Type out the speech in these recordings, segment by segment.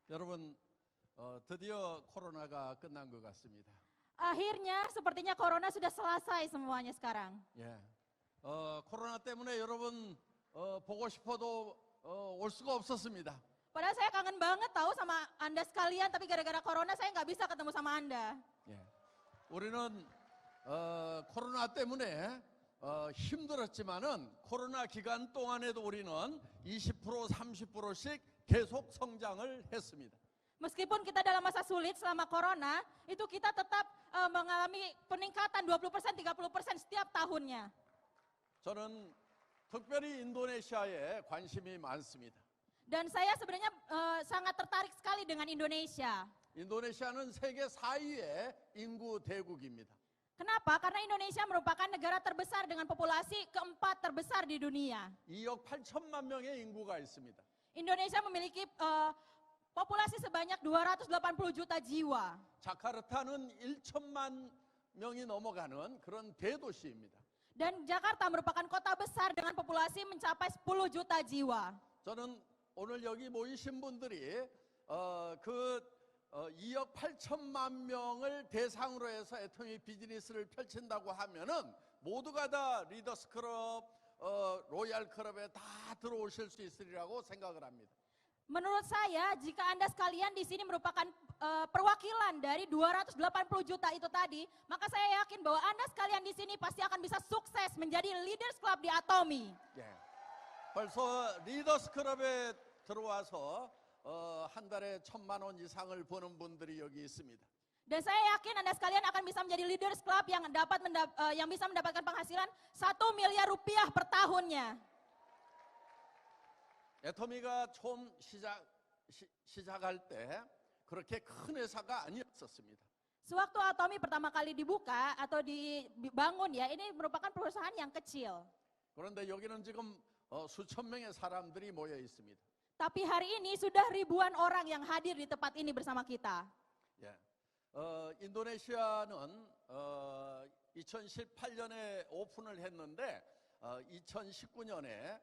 여러분, 드디어 코로나가 끝난 것 같습니다. Akhirnya sepertinya corona sudah selesai semuanya sekarang. 예, 코로나 때문에 여러분 보고 싶어도 올 수가 없었습니다. Padahal saya kangen banget tahu sama Anda sekalian, tapi gara-gara corona saya nggak bisa ketemu sama Anda. 예, 우리는 코로나 때문에 힘들었지만은 코로나 기간 동안에도 우리는 20% 30%씩 계속 성장을 했습니다. Meskipun kita dalam masa sulit selama corona, itu kita tetap mengalami peningkatan 20%, 30% setiap tahunnya. 저는 특별히 인도네시아에 관심이 많습니다. Dan saya sebenarnya sangat tertarik sekali dengan Indonesia. 인도네시아는 세계 4위의 인구 대국입니다. Kenapa? Karena Indonesia merupakan negara terbesar dengan populasi keempat terbesar di dunia. 2억 8천만 명의 인구가 있습니다. Indonesia memiliki populasi sebanyak 280 juta jiwa. 자카르타는 1천만 명이 넘어가는 그런 대도시입니다. Dan Jakarta merupakan kota besar dengan populasi mencapai 10 juta jiwa. 저는 오늘 여기 모이신 분들이 2억 8천만 명을 대상으로 해서 애터미 비즈니스를 펼친다고 하면은 모두가 다 리더스 클럽, 로얄 클럽에 다 들어오실 수 있으리라고 생각을 합니다. Menurut saya, jika Anda sekalian di sini merupakan perwakilan dari 280 juta itu tadi, maka saya yakin bahwa Anda sekalian di sini pasti akan bisa sukses menjadi Leaders Club di Atomy. 예. 벌써 리더스 클럽에 들어와서 한 달에 1,000만 원 이상을 버는 분들이 여기 있습니다. Dan saya yakin Anda sekalian akan bisa menjadi Leaders Club yang yang bisa mendapatkan penghasilan 1 miliar rupiah per tahunnya. 애터미가 처음 시작할 때 그렇게 큰 회사가 아니었었습니다. Sewaktu Atomy pertama kali dibuka atau dibangun ya, ini merupakan perusahaan yang kecil. 그런데 여기는 지금 수천 명의 사람들이 모여 있습니다. Tapi hari ini sudah ribuan orang yang hadir di tempat ini bersama kita. 예. 인도네시아는 2018년에 오픈을 했는데 2019년에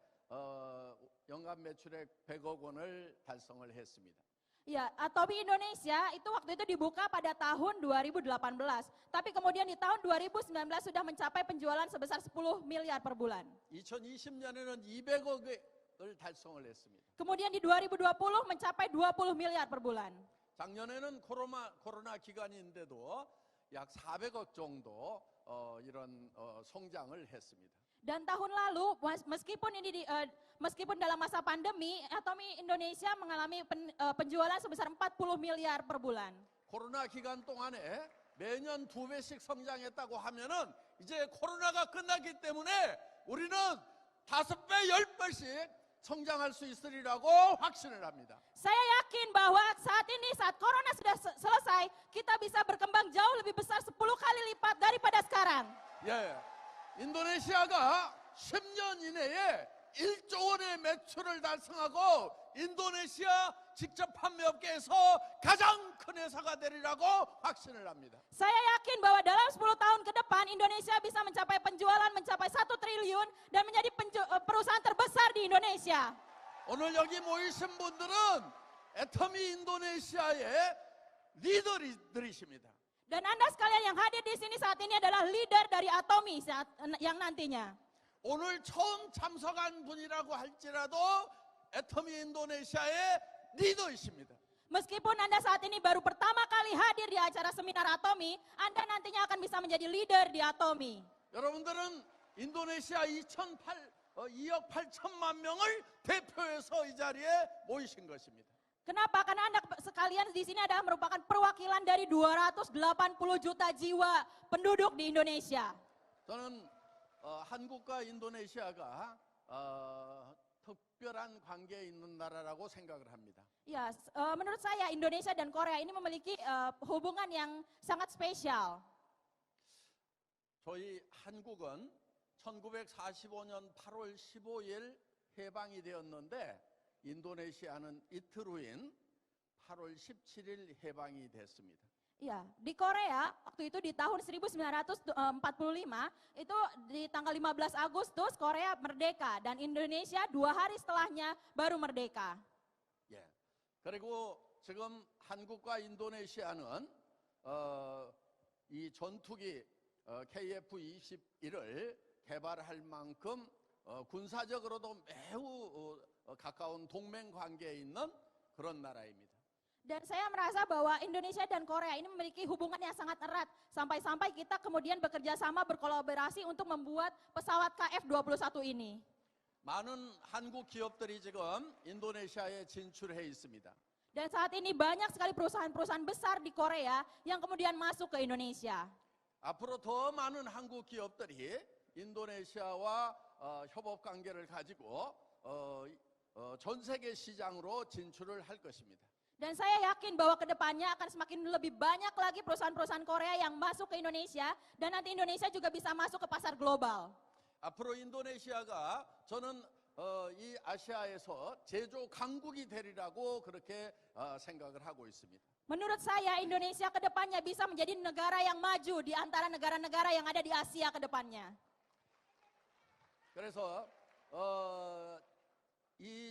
연간 매출액 100억 원을 달성을 했습니다. Ya, Atomy Indonesia itu waktu itu dibuka pada tahun 2018. Tapi kemudian di tahun 2019 sudah mencapai penjualan sebesar 10 miliar per bulan. 2020년에는 200억을 달성을 했습니다. Kemudian di 2020 mencapai 20 miliar per bulan. 작년에는 코로나 기간인데도 약 400억 정도 이런 성장을 했습니다. Dan tahun lalu meskipun dalam masa pandemi, Atomy Indonesia mengalami penjualan sebesar 40 miliar per bulan. 코로나 기간 동안에 매년 2배씩 성장했다고 하면은 이제 코로나가 끝났기 때문에 우리는 5배, 10배씩 성장할 수 있으리라고 확신을 합니다. Saya yakin bahwa saat ini saat corona sudah selesai, kita bisa berkembang jauh lebih besar 10 kali lipat daripada sekarang. 예. 인도네시아가 10년 이내에 1조 원의 매출을 달성하고 인도네시아 직접 판매업계에서 가장 큰 회사가 되리라고 확신을 합니다. Saya yakin bahwa dalam 10 tahun ke depan Indonesia bisa mencapai penjualan mencapai 1 triliun dan menjadi perusahaan terbesar di Indonesia. 오늘 여기 모이신 분들은 애터미 인도네시아의 리더들이십니다. Dan Anda sekalian yang hadir di sini saat ini adalah leader dari Atomy yang nantinya. 오늘 처음 참석한 분이라고 할지라도 애터미 인도네시아의 리더이십니다. Meskipun Anda saat ini baru pertama kali hadir di acara seminar Atomy, Anda nantinya akan bisa menjadi leader di Atomy. 여러분들은 인도네시아 2억 8천만 명을 대표해서 이 자리에 모이신 것입니다. Kenapa? Karena Anda sekalian di sini adalah merupakan perwakilan dari 280 juta jiwa penduduk di Indonesia. 저는 한국과 인도네시아가 특별한 관계에 있는 나라라고 생각을 합니다. Ya, menurut saya Indonesia dan Korea ini memiliki hubungan yang sangat spesial. 저희 한국은 1945년 8월 15일 해방이 되었는데 인도네시아는 이틀 후인 8월 17일 해방이 됐습니다. Ya, di Korea waktu itu di tahun 1945 itu di tanggal 15 Agustus Korea merdeka dan Indonesia 2 hari setelahnya baru merdeka. 예. 그리고 지금 한국과 인도네시아는 이 전투기 KF-21을 개발할 만큼 군사적으로도 매우 가까운 동맹 관계에 있는 그런 나라입니다. Dan saya merasa bahwa Indonesia dan Korea ini memiliki hubungan yang sangat erat. Sampai-sampai kita kemudian bekerja sama berkolaborasi untuk membuat pesawat KF-21 ini. 많은 한국 기업들이 지금 인도네시아에 진출해 있습니다. Dan saat ini banyak sekali perusahaan-perusahaan besar di Korea yang kemudian masuk ke Indonesia. 앞으로 더 많은 한국 기업들이 인도네시아와 협업 관계를 가지고 전 세계 시장으로 진출을 할 것입니다. Dan saya yakin bahwa kedepannya akan semakin lebih banyak lagi perusahaan-perusahaan Korea yang masuk ke Indonesia dan nanti Indonesia juga bisa masuk ke pasar global. 앞으로 인도네시아가 저는 이 아시아에서 제조 강국이 되리라고 그렇게 생각을 하고 있습니다. Menurut saya Indonesia kedepannya bisa menjadi negara yang maju di antara negara-negara yang ada di Asia kedepannya. 그래서 이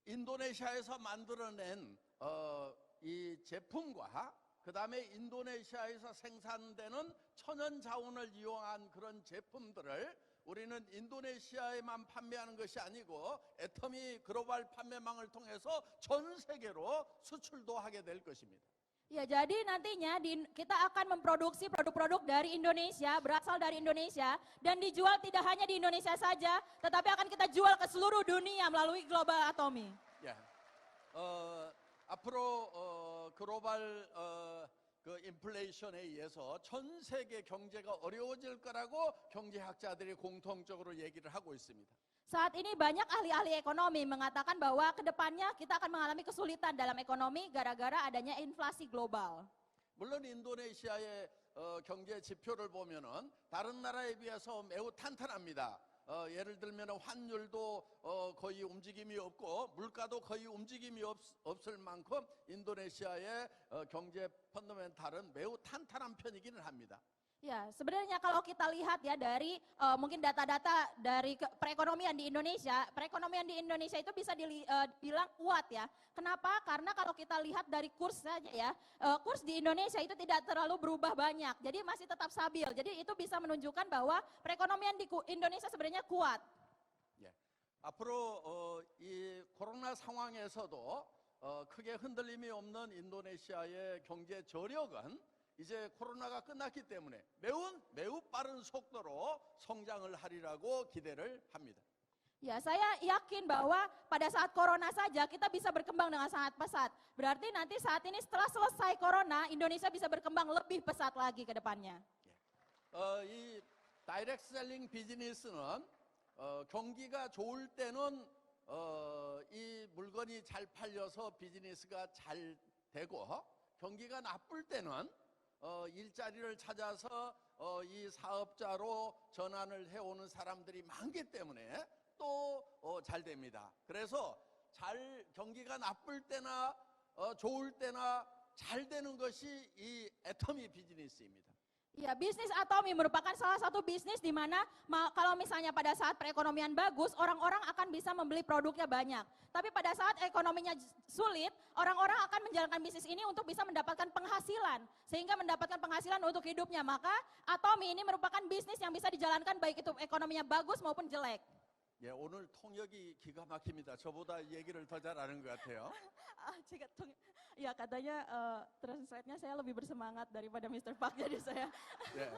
인도네시아에서 만들어낸 이 제품과 그 다음에 인도네시아에서 생산되는 천연 자원을 이용한 그런 제품들을 우리는 인도네시아에만 판매하는 것이 아니고 애터미 글로벌 판매망을 통해서 전 세계로 수출도 하게 될 것입니다. Ya, jadi nantinya kita akan memproduksi produk-produk dari Indonesia, berasal dari Indonesia, dan dijual tidak hanya di Indonesia saja, tetapi akan kita jual ke seluruh dunia melalui Global Atomy. 예. 앞으로 글로벌 그 인플레이션에 의해서 전 세계 경제가 어려워질 거라고 경제학자들이 공통적으로 얘기를 하고 있습니다. Saat ini banyak ahli-ahli ekonomi mengatakan bahwa kedepannya kita akan mengalami kesulitan dalam ekonomi gara-gara adanya inflasi global. 물론 인도네시아의 경제 지표를 보면은 다른 나라에 비해서 매우 탄탄합니다. 예를 들면 환율도 거의 움직임이 없고 물가도 거의 움직임이 없을 만큼 인도네시아의 경제 펀더멘탈은 매우 탄탄한 편이기는 합니다. Ya, sebenarnya kalau kita lihat ya dari mungkin data-data dari perekonomian di Indonesia itu bisa dibilang kuat ya. Kenapa? Karena kalau kita lihat dari kurs saja ya, kurs di Indonesia itu tidak terlalu berubah banyak. Jadi masih tetap stabil. Jadi itu bisa menunjukkan bahwa perekonomian di Indonesia sebenarnya kuat. 예. 앞으로 이 코로나 상황에서도 크게 흔들림이 없는 인도네시아의 경제 저력은 이제 코로나가 끝났기 때문에 매우 빠른 속도로 성장을 하리라고 기대를 합니다. Ya, saya yakin bahwa pada saat corona saja kita bisa berkembang dengan sangat pesat. Berarti nanti saat ini setelah selesai corona, Indonesia bisa berkembang lebih pesat lagi ke depannya. 이 다이렉트 셀링 비즈니스는 경기가 좋을 때는 이 물건이 잘 팔려서 비즈니스가 잘 되고 경기가 나쁠 때는 일자리를 찾아서 이 사업자로 전환을 해오는 사람들이 많기 때문에 또 잘 됩니다. 그래서 경기가 나쁠 때나 좋을 때나 잘 되는 것이 이 애터미 비즈니스입니다. Ya, bisnis Atomy merupakan salah satu bisnis di mana kalau misalnya pada saat perekonomian bagus, orang-orang akan bisa membeli produknya banyak. Tapi pada saat ekonominya sulit, orang-orang akan menjalankan bisnis ini untuk bisa mendapatkan penghasilan. Sehingga mendapatkan penghasilan untuk hidupnya. Maka Atomy ini merupakan bisnis yang bisa dijalankan baik itu ekonominya bagus maupun jelek. 예, 오늘 통역이 기가 막힙니다. 저보다 얘기를 더 잘하는 것 같아요. Ya katanya translate-nya saya lebih bersemangat daripada Mr. Park, jadi saya. 예.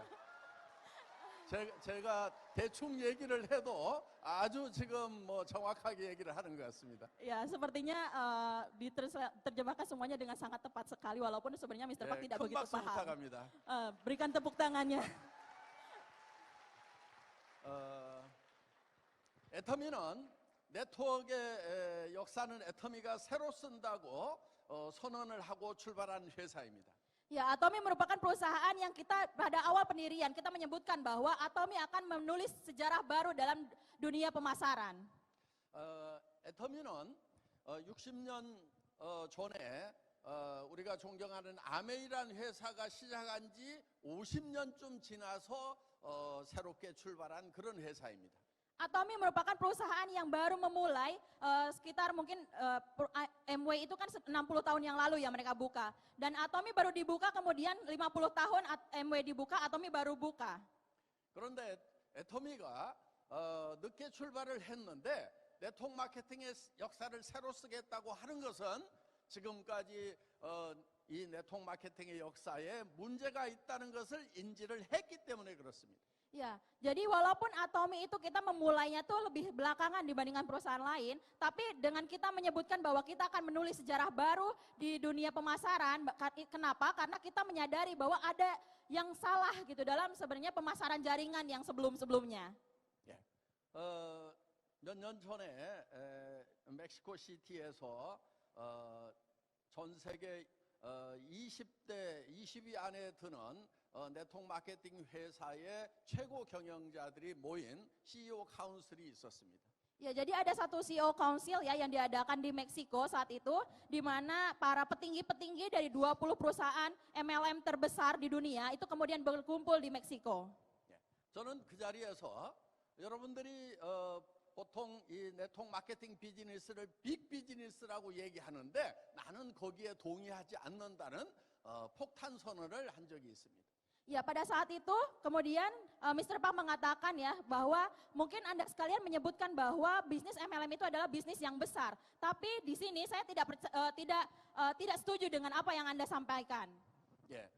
제가 대충 얘기를 해도 아주 지금 뭐 정확하게 얘기를 하는 것 같습니다. Ya, sepertinya diterjemahkan semuanya dengan sangat tepat sekali, walaupun sebenarnya Mr. Park 예, tidak 큰 begitu 박수 paham. 부탁합니다. Berikan tepuk tangannya. 애터미는 네트워크의 역사는 애터미가 새로 쓴다고 선언을 하고 출발한 회사입니다. Ya, Atomy merupakan perusahaan yang kita pada awal pendirian kita menyebutkan bahwa Atomy akan menulis sejarah baru dalam dunia pemasaran. 애터미는 60년 전에 우리가 존경하는 아메이란 회사가 시작한 지 50년쯤 지나서 새롭게 출발한 그런 회사입니다. Atomy merupakan perusahaan yang baru memulai sekitar mungkin Amway itu kan 60 tahun yang lalu ya mereka buka. Dan Atomy baru dibuka kemudian 50 tahun Amway dibuka, Atomy baru buka. 그런데 애터미가 늦게 출발을 했는데 네트워크 마케팅의 역사를 새로 쓰겠다고 하는 것은 지금까지 이 네트워크 마케팅의 역사에 문제가 있다는 것을 인지를 했기 때문에 그렇습니다. Ya, jadi walaupun Atomy itu kita memulainya tuh lebih belakangan dibandingkan perusahaan lain, tapi dengan kita menyebutkan bahwa kita akan menulis sejarah baru di dunia pemasaran, kenapa? Karena kita menyadari bahwa ada yang salah gitu dalam sebenarnya pemasaran jaringan yang sebelum-sebelumnya. 예. 몇 년 전에 멕시코 시티에서 전 세계 20대, 20위 안에 드는 네트워크 마케팅 회사의 최고 경영자들이 모인 CEO 카운슬이 있었습니다. Ya, jadi ada satu CEO Council ya yang diadakan di Meksiko saat itu, di mana para petinggi-petinggi dari 20 perusahaan MLM terbesar di dunia itu kemudian berkumpul di Meksiko. 예. 저는 그 자리에서 여러분들이 보통 이 네트워크 마케팅 비즈니스를 빅 비즈니스라고 얘기하는데 나는 거기에 동의하지 않는다는 폭탄 선언을 한 적이 있습니다. Ya, pada saat itu kemudian Mr. Park mengatakan ya bahwa mungkin Anda sekalian menyebutkan bahwa bisnis MLM itu adalah bisnis yang besar. Tapi di sini saya tidak setuju dengan apa yang Anda sampaikan. 예.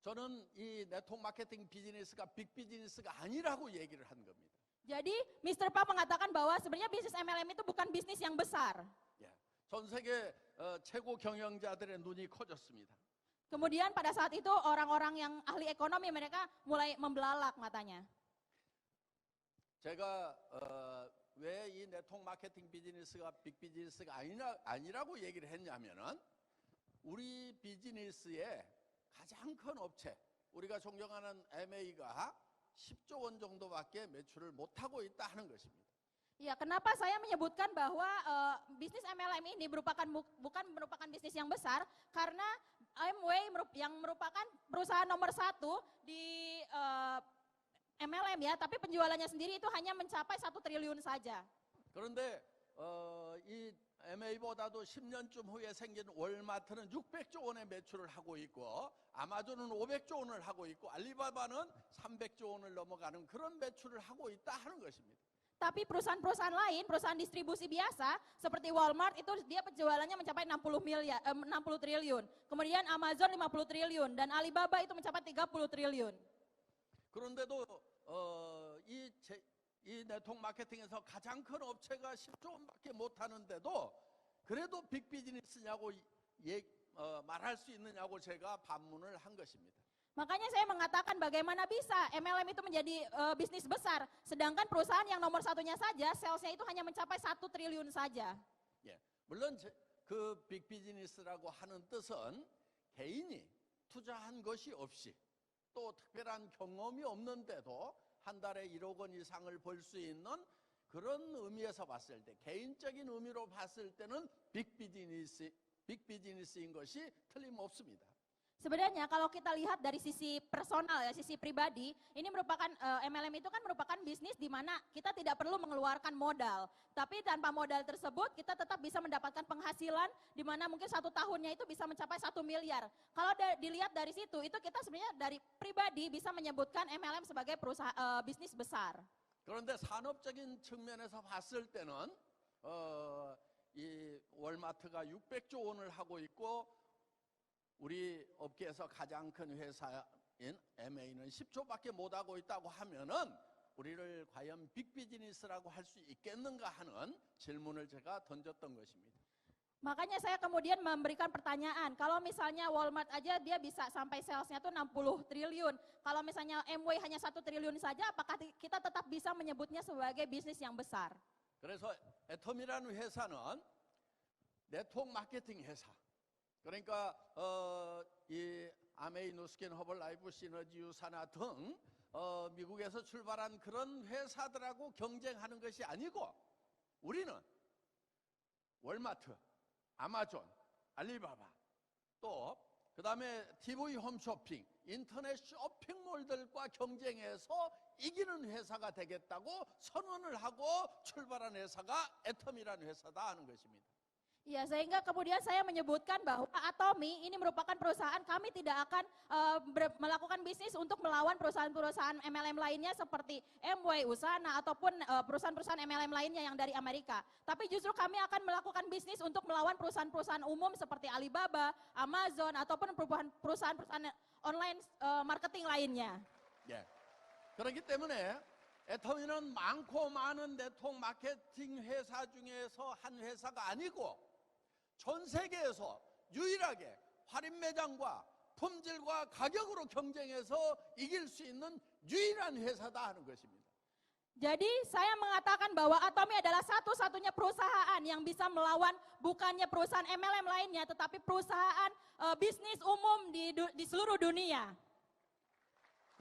저는 이 네트워크 마케팅 비즈니스가 빅 비즈니스가 아니라고 얘기를 한 겁니다. Jadi Mr. Park mengatakan bahwa sebenarnya bisnis MLM itu bukan bisnis yang besar. 예. 전 세계 최고 경영자들의 눈이 커졌습니다. Kemudian pada saat itu orang-orang yang ahli ekonomi mereka mulai membelalak matanya. 제가 왜 이 네트워크 마케팅 비즈니스가 빅 비즈니스가 아니라고 얘기를 했냐면은 우리 비즈니스의 가장 큰 업체, 우리가 존경하는 MA가 10조 원 정도밖에 매출을 못하고 있다 하는 것입니다. Ya, kenapa saya menyebutkan bahwa bisnis MLM ini bukan merupakan bisnis yang besar karena Amway yang merupakan perusahaan nomor 1 di MLM ya, tapi penjualannya sendiri itu hanya mencapai 1 triliun saja. 그런데 이 MA보다도 10년쯤 후에 생긴 월마트는 600조 원의 매출을 하고 있고 아마존은 500조 원을 하고 있고 알리바바는 300조 원을 넘어가는 그런 매출을 하고 있다 하는 것입니다. Tapi perusahaan-perusahaan lain, perusahaan distribusi biasa seperti Walmart itu dia penjualannya mencapai 60 triliun. Kemudian Amazon 50 triliun dan Alibaba itu mencapai 30 triliun. 그런데도 이 네트워크 마케팅에서 가장 큰 업체가 10조 원밖에 못 하는데도 그래도 빅 비즈니스냐고 말할 수 있느냐고 제가 반문을 한 것입니다. Makanya saya mengatakan bagaimana bisa MLM itu menjadi bisnis besar, sedangkan perusahaan yang nomor satunya saja, salesnya itu hanya mencapai 1 triliun saja. 예, 물론 그 빅 비즈니스라고 하는 뜻은 개인이 투자한 것이 없이 또 특별한 경험이 없는데도 한 달에 1억 원 이상을 벌 수 있는 그런 의미에서 봤을 때 개인적인 의미로 봤을 때는 빅 비즈니스인 것이 틀림없습니다. Sebenarnya kalau kita lihat dari sisi personal ya, sisi pribadi, ini merupakan MLM itu kan merupakan bisnis di mana kita tidak perlu mengeluarkan modal. Tapi tanpa modal tersebut kita tetap bisa mendapatkan penghasilan di mana mungkin 1 tahunnya itu bisa mencapai 1 miliar. Kalau dilihat dari situ, itu kita sebenarnya dari pribadi bisa menyebutkan MLM sebagai perusahaan bisnis besar. 그런데 산업적인 측면에서 봤을 때는 이 월마트가 600조 원을 하고 있고 우리 업계에서 가장 큰 회사인 MA는 10조밖에 못하고 있다고 하면은 우리를 과연 빅 비즈니스라고 할 수 있겠는가 하는 질문을 제가 던졌던 것입니다. Makanya saya kemudian memberikan pertanyaan, kalau misalnya Walmart aja dia bisa sampai salesnya tuh 60 triliun, kalau misalnya Amway hanya 1 triliun saja, apakah kita tetap bisa menyebutnya sebagai bisnis yang besar? 그래서 애텀이라는 회사는 네트워크 마케팅 회사, 그러니까 이 아메이 누스킨 허벌라이프 시너지 유사나 등 미국에서 출발한 그런 회사들하고 경쟁하는 것이 아니고 우리는 월마트, 아마존, 알리바바 또 그다음에 TV 홈쇼핑 인터넷 쇼핑몰들과 경쟁해서 이기는 회사가 되겠다고 선언을 하고 출발한 회사가 애텀이라는 회사다 하는 것입니다. Ya, sehingga kemudian saya menyebutkan bahwa Atomi ini merupakan perusahaan kami tidak akan melakukan bisnis untuk melawan perusahaan-perusahaan MLM lainnya seperti MW, Usana ataupun perusahaan-perusahaan MLM lainnya yang dari Amerika. Tapi justru kami akan melakukan bisnis untuk melawan perusahaan-perusahaan umum seperti Alibaba, Amazon ataupun perusahaan-perusahaan online marketing lainnya. 예. 그렇기 때문에 애터미는 많고 많은 네트워크 마케팅 회사 중에서 한 회사가 아니고 전 세계에서 유일하게 할인 매장과 품질과 가격으로 경쟁해서 이길 수 있는 유일한 회사다 하는 것입니다. Jadi saya mengatakan bahwa Atomi adalah satu-satunya perusahaan yang bisa melawan bukannya perusahaan MLM lainnya, tetapi perusahaan bisnis umum di seluruh dunia.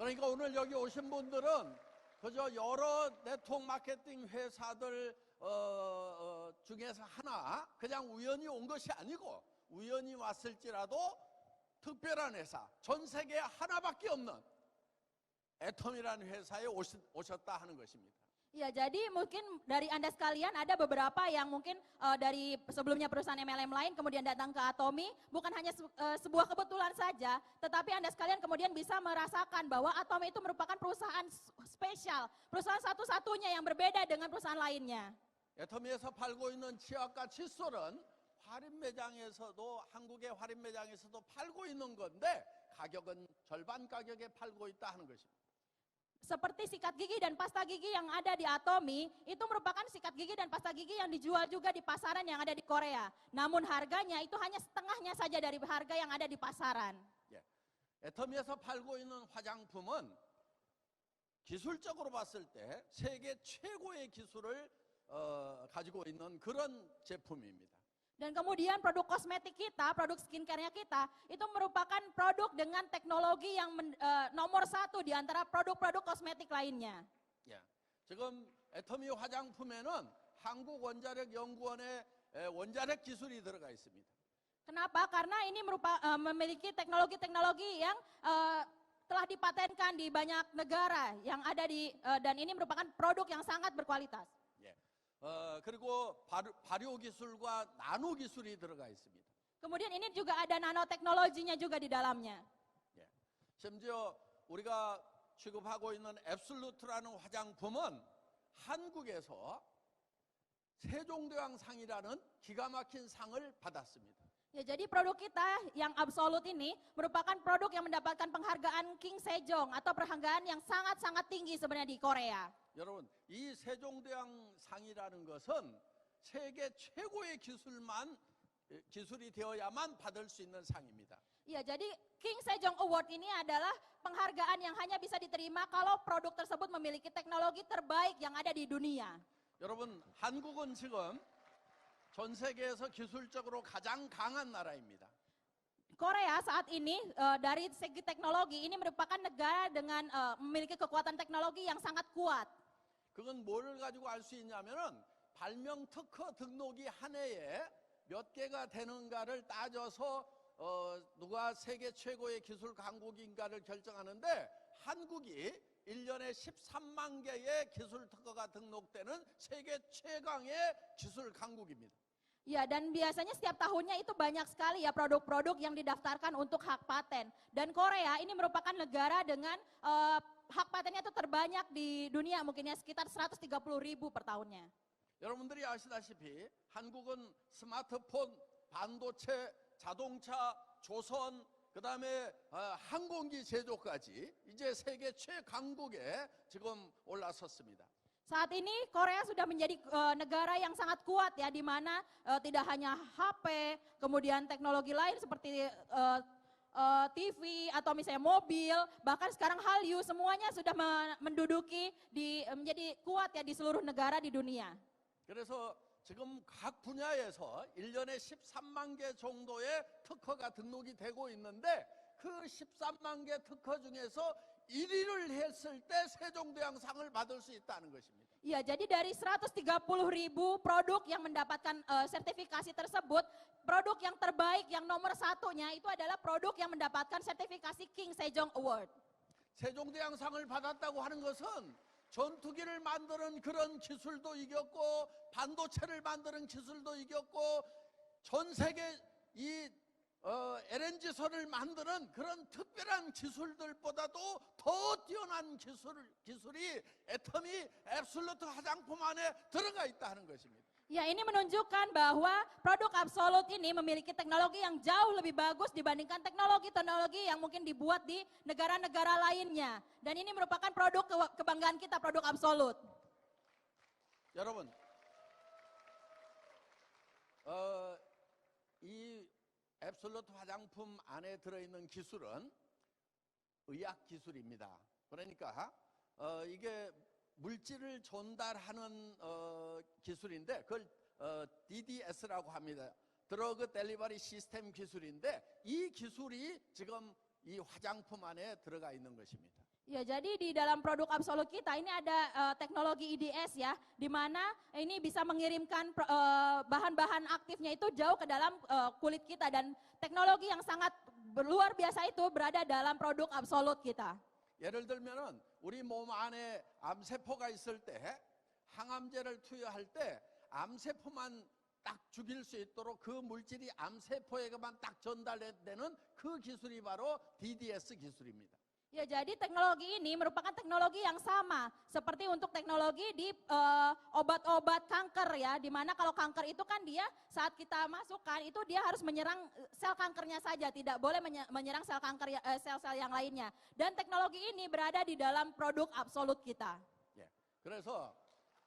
그러니까 오늘 여기 오신 분들은 그저 여러 네트워크 마케팅 회사들 중에서 하나 그냥 우연히 온 것이 아니고 우연히 왔을지라도 특별한 회사, 전 세계에 하나밖에 없는 애텀이라는 회사에 오셨다 하는 것입니다. Ya, jadi mungkin dari Anda sekalian ada beberapa yang mungkin dari sebelumnya perusahaan MLM lain kemudian datang ke Atomi, bukan hanya sebuah kebetulan saja, tetapi Anda sekalian kemudian bisa merasakan bahwa Atomi itu merupakan perusahaan spesial, perusahaan satu-satunya yang berbeda dengan perusahaan lainnya. 애터미에서 팔고 있는 치약과 칫솔은 할인 매장에서도 한국의 할인 매장에서도 팔고 있는 건데 가격은 절반 가격에 팔고 있다 하는 것입니다. Seperti sikat gigi dan pasta gigi yang ada di Atomi, itu merupakan sikat gigi dan pasta gigi yang dijual juga di pasaran yang ada di Korea. Namun harganya itu hanya setengahnya saja dari harga yang ada di pasaran. 예. 애터미에서 팔고 있는 화장품은 기술적으로 봤을 때 세계 최고의 기술을 가지고 있는 그런 제품입니다. Dan kemudian produk kosmetik kita, produk skincare-nya kita, itu merupakan produk dengan teknologi yang nomor satu di antara produk-produk kosmetik lainnya. 예. 지금 애터미 화장품에는 한국원자력연구원의 원자력 기술이 들어가 있습니다. Kenapa? Karena ini memiliki teknologi-teknologi yang telah dipatenkan di banyak negara yang ada dan ini merupakan produk yang sangat berkualitas. 예. 그리고 발효 기술과 나노 기술이 들어가 있습니다. Kemudian ini juga ada nanoteknologinya juga di dalamnya. 예. 심지어 우리가 취급하고 있는 앱솔루트라는 화장품은 한국에서 세종대왕상이라는 기가 막힌 상을 받았습니다. Ya, jadi produk kita yang absolut ini merupakan produk yang mendapatkan penghargaan King Sejong atau penghargaan yang sangat-sangat tinggi sebenarnya di Korea. 여러분, 이 세종대왕상이라는 것은 세계 최고의 기술이 되어야만 받을 수 있는 상입니다. Ya, jadi King Sejong Award ini adalah penghargaan yang hanya bisa diterima kalau produk tersebut memiliki teknologi terbaik yang ada di dunia. 여러분, 한국은 지금 전 세계에서 기술적으로 가장 강한 나라입니다. Korea saat ini dari segi teknologi ini merupakan negara dengan memiliki kekuatan teknologi yang sangat kuat. 그건 뭘 가지고 알 수 있냐면은 발명 특허 등록이 한 해에 몇 개가 되는가를 따져서 누가 세계 최고의 기술 강국인가를 결정하는데 한국이 1년에 13만 개의 기술 특허가 등록되는 세계 최강의 기술 강국입니다. Ya, dan biasanya setiap tahunnya itu banyak sekali ya produk-produk yang didaftarkan untuk hak paten. Dan Korea ini merupakan negara dengan hak patennya itu terbanyak di dunia, mungkin ya sekitar 130.000 per tahunnya. 여러분들이 아시다시피 한국은 스마트폰, 반도체, 자동차, 조선, 그다음에 항공기 제조까지 이제 세계 최강국에 지금 올라섰습니다. Saat ini Korea sudah menjadi negara yang sangat kuat ya, di mana tidak hanya HP, kemudian teknologi lain seperti TV atau misalnya mobil, bahkan sekarang Hallyu semuanya sudah menduduki menjadi kuat ya di seluruh negara di dunia. 그래서 지금 각 분야에서 1년에 13만 개 정도의 특허가 등록이 되고 있는데 그 13만 개 특허 중에서 1위를 했을 때 세종대왕상을 받을 수 있다는 것입니다. Ya, jadi dari 130.000 produk yang mendapatkan sertifikasi tersebut, produk yang terbaik yang nomor satunya itu adalah produk yang mendapatkan sertifikasi King Sejong Award. 세종대왕상을 받았다고 하는 것은 전투기를 만드는 그런 기술도 이겼고 반도체를 만드는 기술도 이겼고 전 세계 이 LNG선을 만드는 그런 특별한 기술들보다도 더 뛰어난 기술이 애터미 앱솔루트 화장품 안에 들어가 있다는 것입니다. Ya, ini menunjukkan bahwa produk Absolut ini memiliki teknologi yang jauh lebih bagus dibandingkan teknologi-teknologi yang mungkin dibuat di negara-negara lainnya. Dan ini merupakan produk kebanggaan kita, produk Absolut. 여러분, 이 앱솔루트 화장품 안에 들어있는 기술은 의학 기술입니다. 그러니까 이게 물질을 전달하는 기술인데 그걸 DDS라고 합니다. 드러그 델리버리 시스템 기술인데 이 기술이 지금 이 화장품 안에 들어가 있는 것입니다. Ya, jadi di dalam produk Absolut kita ini ada teknologi IDS ya, di mana ini bisa mengirimkan bahan-bahan aktifnya itu jauh ke dalam kulit kita dan teknologi yang sangat luar biasa itu berada dalam produk Absolut kita. 예를 들면은 우리 몸 안에 암세포가 있을 때 항암제를 투여할 때 암세포만 딱 죽일 수 있도록 그 물질이 암세포에게만 딱 전달되는 그 기술이 바로 DDS 기술입니다. Ya, jadi teknologi ini merupakan teknologi yang sama seperti untuk teknologi di obat-obat kanker ya, di mana kalau kanker itu kan dia saat kita masukkan itu dia harus menyerang sel kankernya saja, tidak boleh menyerang sel kanker sel-sel yang lainnya. Dan teknologi ini berada di dalam produk Absolut kita. 예, 그래서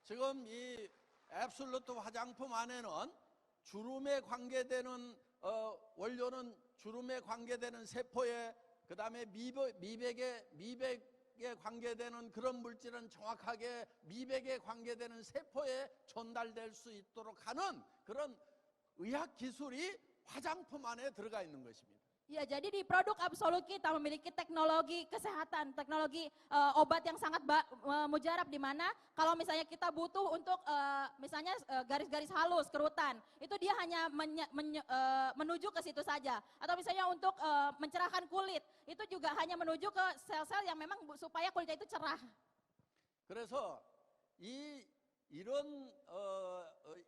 지금 이 앱솔루트 화장품 안에는 주름에 관계되는 원료는 주름에 관계되는 세포에 그 다음에 미백에 관계되는 그런 물질은 정확하게 미백에 관계되는 세포에 전달될 수 있도록 하는 그런 의학 기술이 화장품 안에 들어가 있는 것입니다. Ya, jadi di produk Absolut kita memiliki teknologi kesehatan, teknologi obat yang sangat mujarab di mana kalau misalnya kita butuh untuk misalnya garis-garis halus, kerutan, itu dia hanya menuju ke situ saja. Atau misalnya untuk mencerahkan kulit, itu juga hanya menuju ke sel-sel yang memang supaya kulitnya itu cerah. 그래서 이런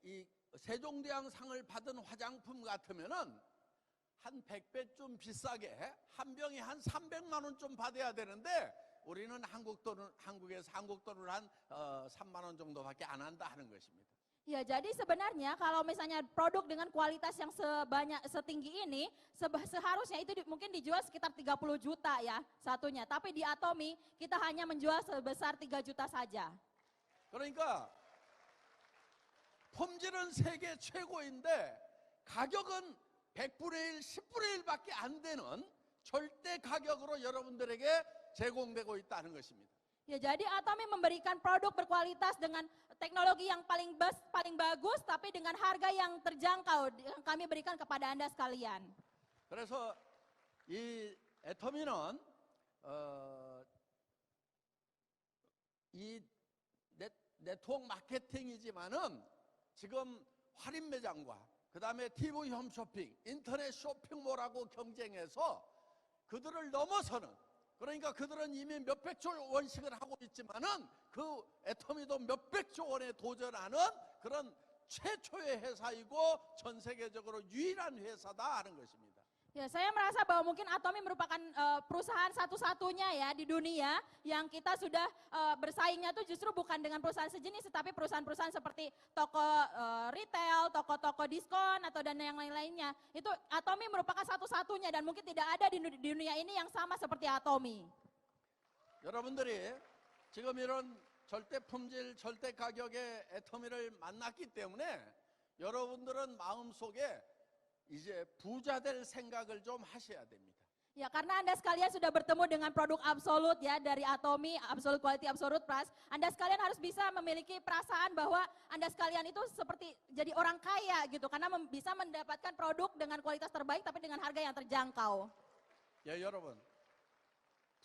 이 세종대왕상을 받은 화장품 같으면은 한 100배쯤 비싸게 한 병에 한 300만 원쯤 받아야 되는데 우리는 한국에서 한국 돈으로 한 3만 원 정도밖에 안 한다 하는 것입니다. Ya, jadi sebenarnya kalau misalnya produk dengan kualitas yang setinggi ini seharusnya itu mungkin dijual sekitar 30 juta ya satunya. Tapi di Atomy kita hanya menjual sebesar 3 juta saja. 그러니까 품질은 세계 최고인데 가격은 100분의 1, 10분의 1밖에 안 되는 절대 가격으로 여러분들에게 제공되고 있다는 것입니다. Ya, jadi Atomy memberikan produk berkualitas dengan teknologi yang paling bagus tapi dengan harga yang terjangkau yang kami berikan kepada Anda sekalian. 그래서 이 애터미는 이 네트워크 마케팅이지만은 지금 할인 매장과 그 다음에 TV 홈쇼핑, 인터넷 쇼핑몰하고 경쟁해서 그들을 넘어서는 그러니까 그들은 이미 몇백조 원씩을 하고 있지만은 그 애터미도 몇백조 원에 도전하는 그런 최초의 회사이고 전 세계적으로 유일한 회사다 하는 것입니다. Ya, saya merasa bahwa mungkin Atomy merupakan perusahaan satu-satunya ya di dunia yang kita sudah bersaingnya tuh justru bukan dengan perusahaan sejenis, tetapi perusahaan-perusahaan seperti toko retail, toko-toko diskon atau dan yang lain-lainnya. Itu Atomy merupakan satu-satunya dan mungkin tidak ada di dunia ini yang sama seperti Atomy. 여러분들이 지금 이런 절대 품질, 절대 가격의 애터미를 만났기 때문에 여러분들은 마음속에 이제 부자 될 생각을 좀 하셔야 됩니다. Ya, karena Anda sekalian sudah bertemu dengan produk Absolut ya dari Atomy, Absolute Quality, Absolute Price. Anda sekalian harus bisa memiliki perasaan bahwa Anda sekalian itu seperti jadi orang kaya gitu karena bisa mendapatkan produk dengan kualitas terbaik tapi dengan harga yang terjangkau. 예, 여러분.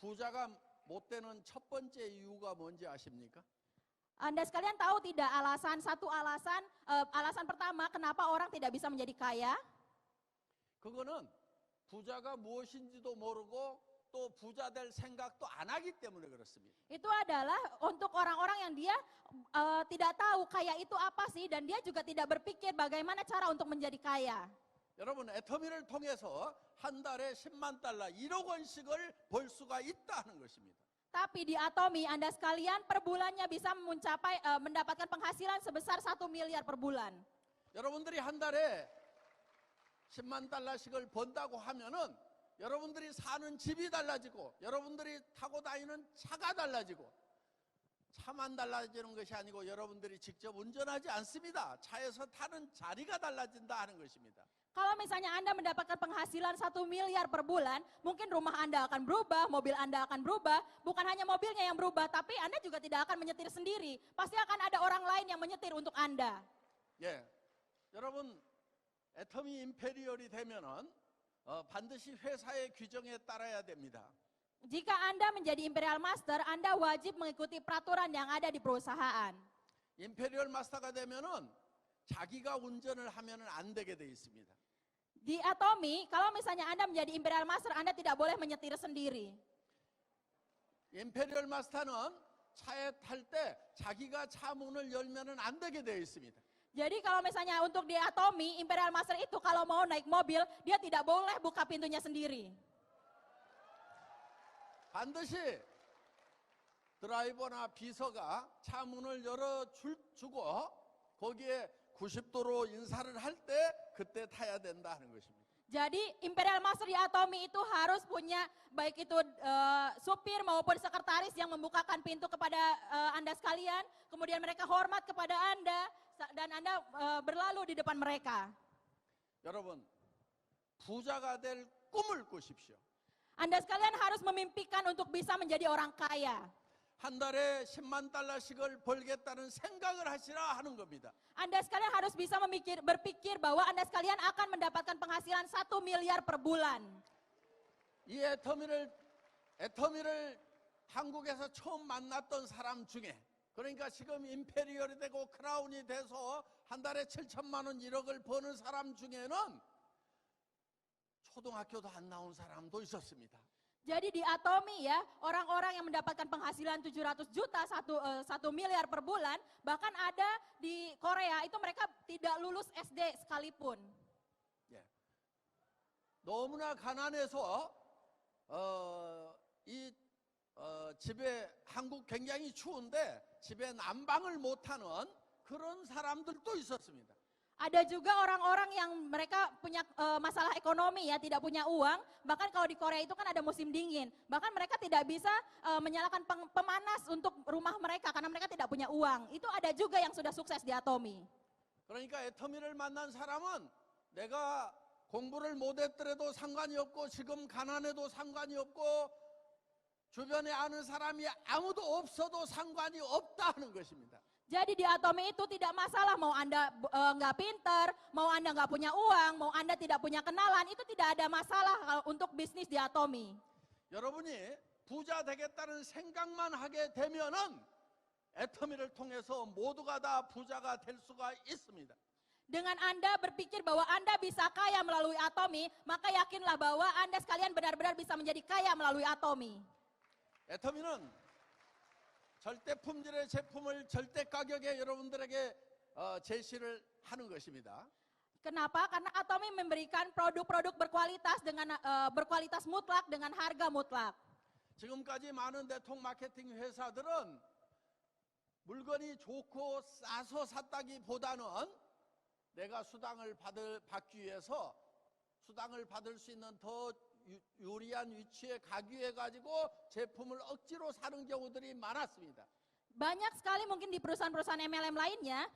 부자가 못 되는 첫 번째 이유가 뭔지 아십니까? Anda sekalian tahu tidak alasan alasan pertama kenapa orang tidak bisa menjadi kaya? 그거는 부자가 무엇인지도 모르고 또 부자 될 생각도 안 하기 때문에 그렇습니다. Itu adalah untuk orang-orang yang dia tidak tahu kaya itu apa sih dan dia juga tidak berpikir bagaimana cara untuk menjadi kaya. 여러분 애터미를 통해서 한 달에 10만 달러 1억 원씩을 벌 수가 있다는 것입니다. Tapi di Atomi Anda sekalian per bulannya bisa mendapatkan penghasilan sebesar 1 miliar per bulan. 여러분들이 한 달에 10만 달러씩을 번다고 하면은 여러분들이 사는 집이 달라지고 여러분들이 타고 다니는 차가 달라지고 차만 달라지는 것이 아니고 여러분들이 직접 운전하지 않습니다. 차에서 타는 자리가 달라진다 하는 것입니다. Kalau misalnya Anda mendapatkan penghasilan 1 miliar per bulan, mungkin rumah Anda akan berubah, mobil Anda akan berubah. Bukan hanya mobilnya yang berubah, tapi Anda juga tidak akan menyetir sendiri. Pasti akan ada orang lain yang menyetir untuk Anda. 예, 여러분 애터미 임페리얼이 되면은 반드시 회사의 규정에 따라야 됩니다. Jika Anda menjadi Imperial Master, Anda wajib mengikuti peraturan yang ada di perusahaan. 임페리얼 마스터가 되면은 자기가 운전을 하면은 안 되게 돼 있습니다. Di Atomi, kalau misalnya Anda menjadi Imperial Master, Anda tidak boleh menyetir sendiri. 임페리얼 마스터는 차에 탈 때 자기가 차 문을 열면은 안 되게 되어 있습니다. Jadi kalau misalnya untuk di Atomi, Imperial Master itu kalau mau naik mobil, dia tidak boleh buka pintunya sendiri. 반드시 드라이버나 비서가 차 문을 열어주고 거기에 90도로 인사를 할 때 그때 타야 된다 하는 것입니다. Jadi Imperial Master di Atomi itu harus punya baik itu supir maupun sekretaris yang membukakan pintu kepada Anda sekalian. Kemudian mereka hormat kepada Anda dan Anda berlalu di depan mereka. 여러분 부자가 될 꿈을 꾸십시오. Anda sekalian harus memimpikan untuk bisa menjadi orang kaya. 한 달에 10만 달러씩을 벌겠다는 생각을 하시라 하는 겁니다. Anda sekalian harus bisa berpikir bahwa Anda sekalian akan mendapatkan penghasilan 1 miliar per bulan. 이 애터미를 한국에서 처음 만났던 사람 중에 그러니까 지금 임페리얼이 되고 크라운이 돼서 한 달에 7천만 원 1억을 버는 사람 중에는 초등학교도 안 나온 사람도 있었습니다. Jadi di Atomi ya, orang-orang yang mendapatkan penghasilan 700 juta, 1 miliar per bulan, bahkan ada di Korea itu mereka tidak lulus SD sekalipun. 예. 너무나 가난해서 집에 한국 굉장히 추운데 집에 난방을 못하는 그런 사람들도 있었습니다. Ada juga orang-orang yang mereka punya masalah ekonomi ya, tidak punya uang. Bahkan kalau di Korea itu kan ada musim dingin. Bahkan mereka tidak bisa menyalakan pemanas untuk rumah mereka karena mereka tidak punya uang. Itu ada juga yang sudah sukses di Atomi. 그러니까 애터미를 만난 사람은 내가 공부를 못했더라도 상관이 없고 지금 가난해도 상관이 없고 주변에 아는 사람이 아무도 없어도 상관이 없다 하는 것입니다. Jadi di Atomi itu tidak masalah mau Anda nggak pinter, mau Anda nggak punya uang, mau Anda tidak punya kenalan, itu tidak ada masalah untuk bisnis di Atomi. 여러분이 부자 되겠다는 생각만 하게 되면은 애터미를 통해서 모두가 다 부자가 될 수가 있습니다. Dengan Anda berpikir bahwa Anda bisa kaya melalui Atomi, maka yakinlah bahwa Anda sekalian benar-benar bisa menjadi kaya melalui Atomi. 애터미는 절대 품질의 제품을 절대 가격에 여러분들에게 제시를 하는 것입니다. Kenapa? Karena Atomi memberikan produk-produk berkualitas dengan berkualitas mutlak dengan harga mutlak. 지금까지 많은 대통 마케팅 회사들은 물건이 좋고 싸서 샀다기보다는 내가 수당을 받기 위해서 수당을 받을 수 있는 더 유리한 위치에 가기 위해 가지고 제품을 억지로 사는 경우들이 많았습니다. Banyak sekali mungkin di perusahaan-perusahaan MLM lainnya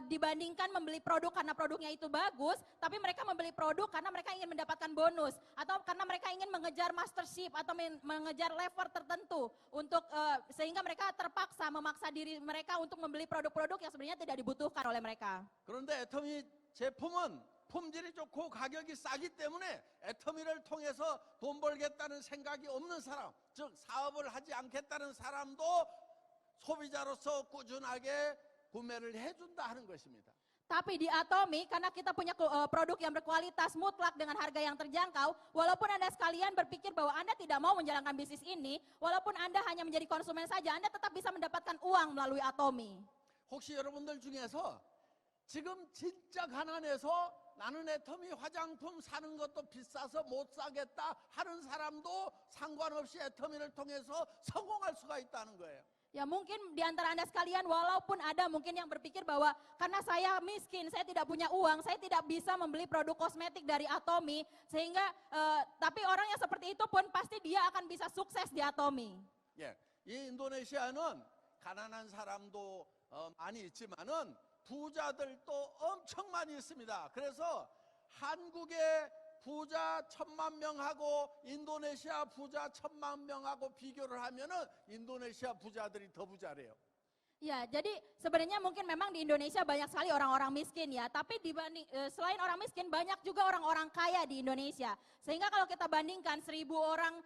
dibandingkan membeli produk karena produknya itu bagus, tapi mereka membeli produk karena mereka ingin mendapatkan bonus atau karena mereka ingin mengejar mastership atau mengejar level tertentu untuk sehingga mereka terpaksa memaksa diri mereka untuk membeli produk-produk yang sebenarnya tidak dibutuhkan oleh mereka. 그런데 애터미 제품은 품질이 좋고 가격이 싸기 때문에 애터미를 통해서 돈 벌겠다는 생각이 없는 사람, 즉 사업을 하지 않겠다는 사람도 소비자로서 꾸준하게 구매를 해준다 하는 것입니다. Tapi di Atomy, karena kita punya produk yang berkualitas mutlak dengan harga yang terjangkau, walaupun Anda sekalian berpikir bahwa Anda tidak mau menjalankan bisnis ini, walaupun Anda hanya menjadi konsumen saja, Anda tetap bisa mendapatkan uang melalui Atomy. 혹시 여러분들 중에서 지금 진짜 가난해서 나는 애터미 화장품 사는 것도 비싸서 못 사겠다 하는 사람도 상관없이 애터미를 통해서 성공할 수가 있다는 거예요. Ya mungkin di antara Anda sekalian, walaupun ada mungkin yang berpikir bahwa karena saya miskin, saya tidak punya uang, saya tidak bisa membeli produk kosmetik dari Atomy, sehingga tapi orang yang seperti itu pun pasti dia akan bisa sukses di Atomy. 예, 이 인도네시아는 가난한 사람도 많이 있지만은 부자들도 엄청 많이 있습니다. 그래서 한국의 부자 1000만 명하고 인도네시아 부자 1000만 명하고 비교를 하면은 인도네시아 부자들이 더 부자래요. Ya, jadi sebenarnya mungkin memang di Indonesia banyak sekali orang-orang miskin ya, tapi dibanding selain orang miskin banyak juga orang-orang kaya di Indonesia. Sehingga kalau kita bandingkan 1000 orang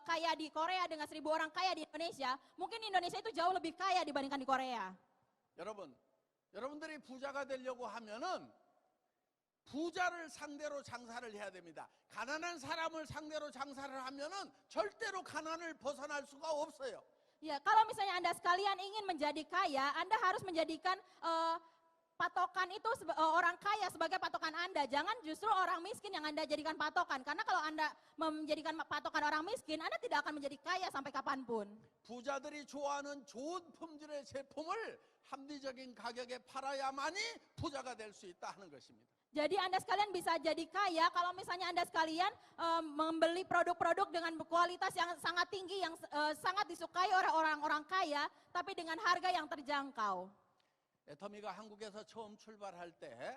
kaya di Korea dengan 1000 orang kaya di Indonesia, mungkin Indonesia itu jauh lebih kaya dibandingkan di Korea. 여러분들이 부자가 되려고 하면은 부자를 상대로 장사를 해야 됩니다. 가난한 사람을 상대로 장사를 하면은 절대로 가난을 벗어날 수가 없어요. Ya, kalau misalnya Anda sekalian ingin menjadi kaya, Anda harus menjadikan patokan itu orang kaya sebagai patokan Anda. Jangan justru orang miskin yang Anda jadikan patokan. Karena kalau Anda menjadikan patokan orang miskin, Anda tidak akan menjadi kaya sampai kapanpun. 부자들이 좋아하는 좋은 품질의 제품을 합리적인 가격에 팔아야만이 부자가 될 수 있다 하는 것입니다. Jadi Anda sekalian bisa jadi kaya kalau misalnya Anda sekalian membeli produk-produk dengan kualitas yang sangat tinggi, yang sangat disukai oleh orang-orang kaya, tapi dengan harga yang terjangkau. 애터미가 한국에서 처음 출발할 때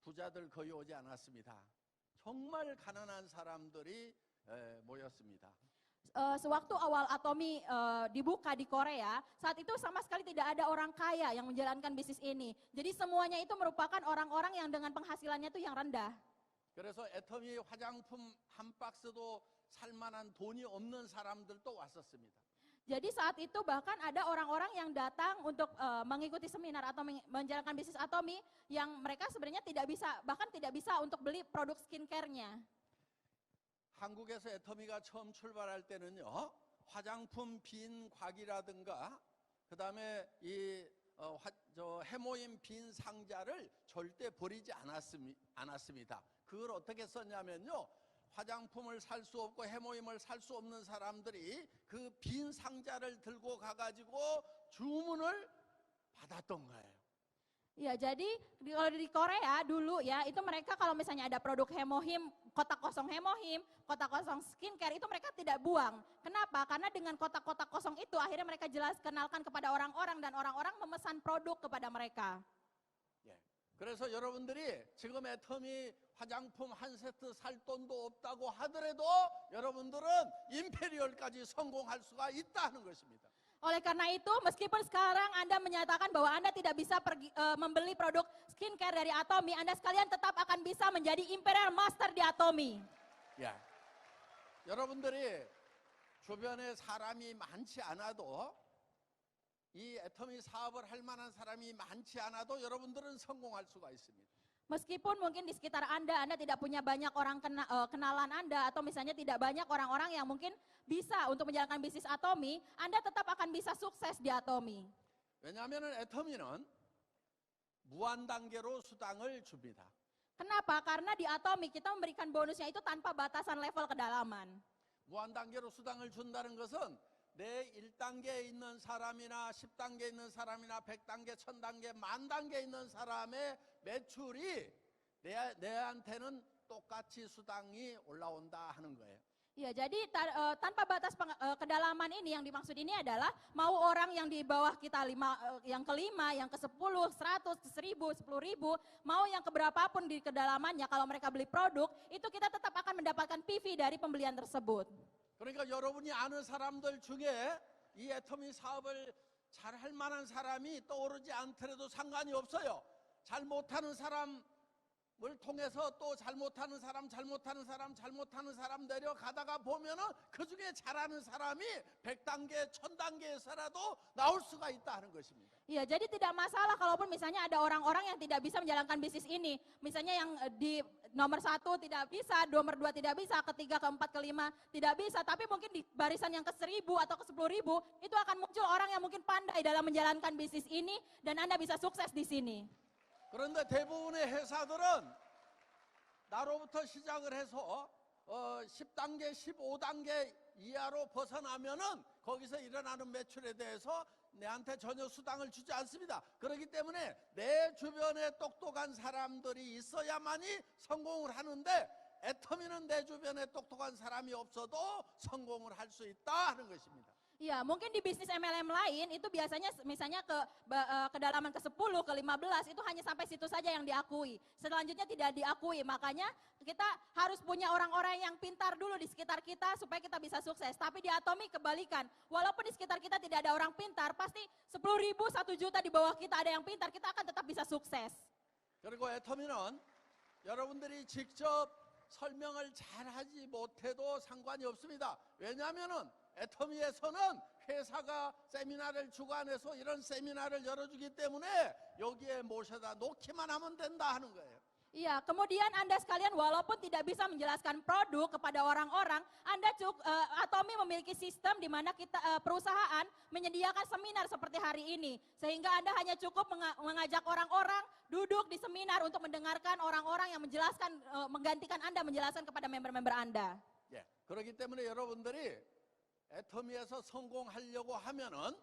부자들 거의 오지 않았습니다. 정말 가난한 사람들이 모였습니다. Sewaktu awal Atomy dibuka di Korea, saat itu sama sekali tidak ada orang kaya yang menjalankan bisnis ini. Jadi semuanya itu merupakan orang-orang yang dengan penghasilannya itu yang rendah. 그래서 애터미 화장품 한 박스도 살 만한 돈이 없는 사람들도 왔었습니다. Jadi saat itu bahkan ada orang-orang yang datang untuk mengikuti seminar atau menjalankan bisnis Atomy yang mereka sebenarnya tidak bisa, bahkan tidak bisa untuk beli produk skincare-nya. 한국에서 애터미가 처음 출발할 때는요, 화장품 빈 곽이라든가, 그 다음에 해모임 빈 상자를 절대 버리지 않았습니다. 그걸 어떻게 썼냐면요, 화장품을 살 수 없고 해모임을 살 수 없는 사람들이 그 빈 상자를 들고 가가지고 주문을 받았던 거예요. Ya, jadi kalau di Korea dulu ya, itu mereka kalau misalnya ada produk hemohim, kotak kosong hemohim, kotak kosong skincare, itu mereka tidak buang. Kenapa? Karena dengan kotak-kotak kosong itu akhirnya mereka kenalkan kepada orang-orang dan orang-orang memesan produk kepada mereka. 예. 그래서 여러분들이 지금 애터미 화장품 한 세트 살 돈도 없다고 하더라도 여러분들은 임페리얼까지 성공할 수가 있다는 것입니다. Oleh karena itu, meskipun sekarang Anda menyatakan bahwa Anda tidak bisa membeli produk skincare dari Atomy, Anda sekalian tetap akan bisa menjadi Imperial Master di Atomy. 야, 여러분들이 주변에 사람이 많지 않아도 이 애터미 사업을 할 만한 사람이 많지 않아도 여러분들은 성공할 수가 있습니다. Meskipun mungkin di sekitar Anda tidak punya banyak orang kenalan Anda, atau misalnya tidak banyak orang-orang yang mungkin bisa untuk menjalankan bisnis Atomy, Anda tetap akan bisa sukses di Atomy. 왜냐하면 애터미는 무한 단계로 수당을 줍니다. Kenapa? Karena di Atomy kita memberikan bonusnya itu tanpa batasan level kedalaman. 무한 단계로 수당을 준다는 것은 내 1단계에 있는 사람이나 10단계에 있는 사람이나 100단계, 1000단계, 10,000단계에 있는 사람의 매출이 내한테는 똑같이 수당이 올라온다 하는 거예요. Ya, jadi tanpa batas kedalaman ini yang dimaksud ini adalah mau orang yang di bawah kita yang kelima, yang ke-10, 100, 1000, 10.000, mau yang keberapapun di kedalamannya, kalau mereka beli produk, itu kita tetap akan mendapatkan PV dari pembelian tersebut. 그러니까 여러분이 아는 사람들 중에 이 애터미 사업을 잘 할 만한 사람이 떠오르지 않더라도 상관이 없어요. 잘 못하는 사람 통해서 또 잘못하는 사람 내려가다가 보면은 그 중에 잘하는 사람이 100단계, 1000단계에서라도 나올 수가 있다 하는 것입니다. Iya, jadi tidak masalah kalaupun misalnya ada orang-orang yang tidak bisa menjalankan bisnis ini. Misalnya yang di nomor 1 tidak bisa, nomor 2 tidak bisa, ketiga, keempat, kelima tidak bisa. Tapi mungkin di barisan yang ke-1000 atau ke-10.000 itu akan muncul orang yang mungkin pandai dalam menjalankan bisnis ini dan Anda bisa sukses di sini. 그런데 대부분의 회사들은 나로부터 시작을 해서 10단계, 15단계 이하로 벗어나면은 거기서 일어나는 매출에 대해서 내한테 전혀 수당을 주지 않습니다. 그렇기 때문에 내 주변에 똑똑한 사람들이 있어야만이 성공을 하는데 애터미는 내 주변에 똑똑한 사람이 없어도 성공을 할 수 있다 하는 것입니다. Iya, mungkin di bisnis MLM lain itu biasanya misalnya ke kedalaman ke-10, ke-15 itu hanya sampai situ saja yang diakui. Selanjutnya tidak diakui. Makanya kita harus punya orang-orang yang pintar dulu di sekitar kita supaya kita bisa sukses. Tapi di Atomi kebalikan. Walaupun di sekitar kita tidak ada orang pintar, pasti 10.000, 1 juta di bawah kita ada yang pintar, kita akan tetap bisa sukses. 그리고 애터미는 여러분들이 직접 설명을 잘하지 못해도 상관이 없습니다. 왜냐하면은 애터미에서는 회사가 세미나를 주관해서 이런 세미나를 열어주기 때문에 여기에 모셔다 놓기만 하면 된다 하는 거예요. Iya, kemudian Anda sekalian walaupun tidak bisa menjelaskan produk kepada orang-orang, Atomi memiliki sistem di mana kita perusahaan menyediakan seminar seperti hari ini. Sehingga Anda hanya cukup mengajak orang-orang duduk di seminar untuk mendengarkan orang-orang yang menjelaskan, menggantikan Anda menjelaskan kepada member-member Anda. 예, 그렇기 때문에 여러분들이 애터미에서 성공하려고 하면은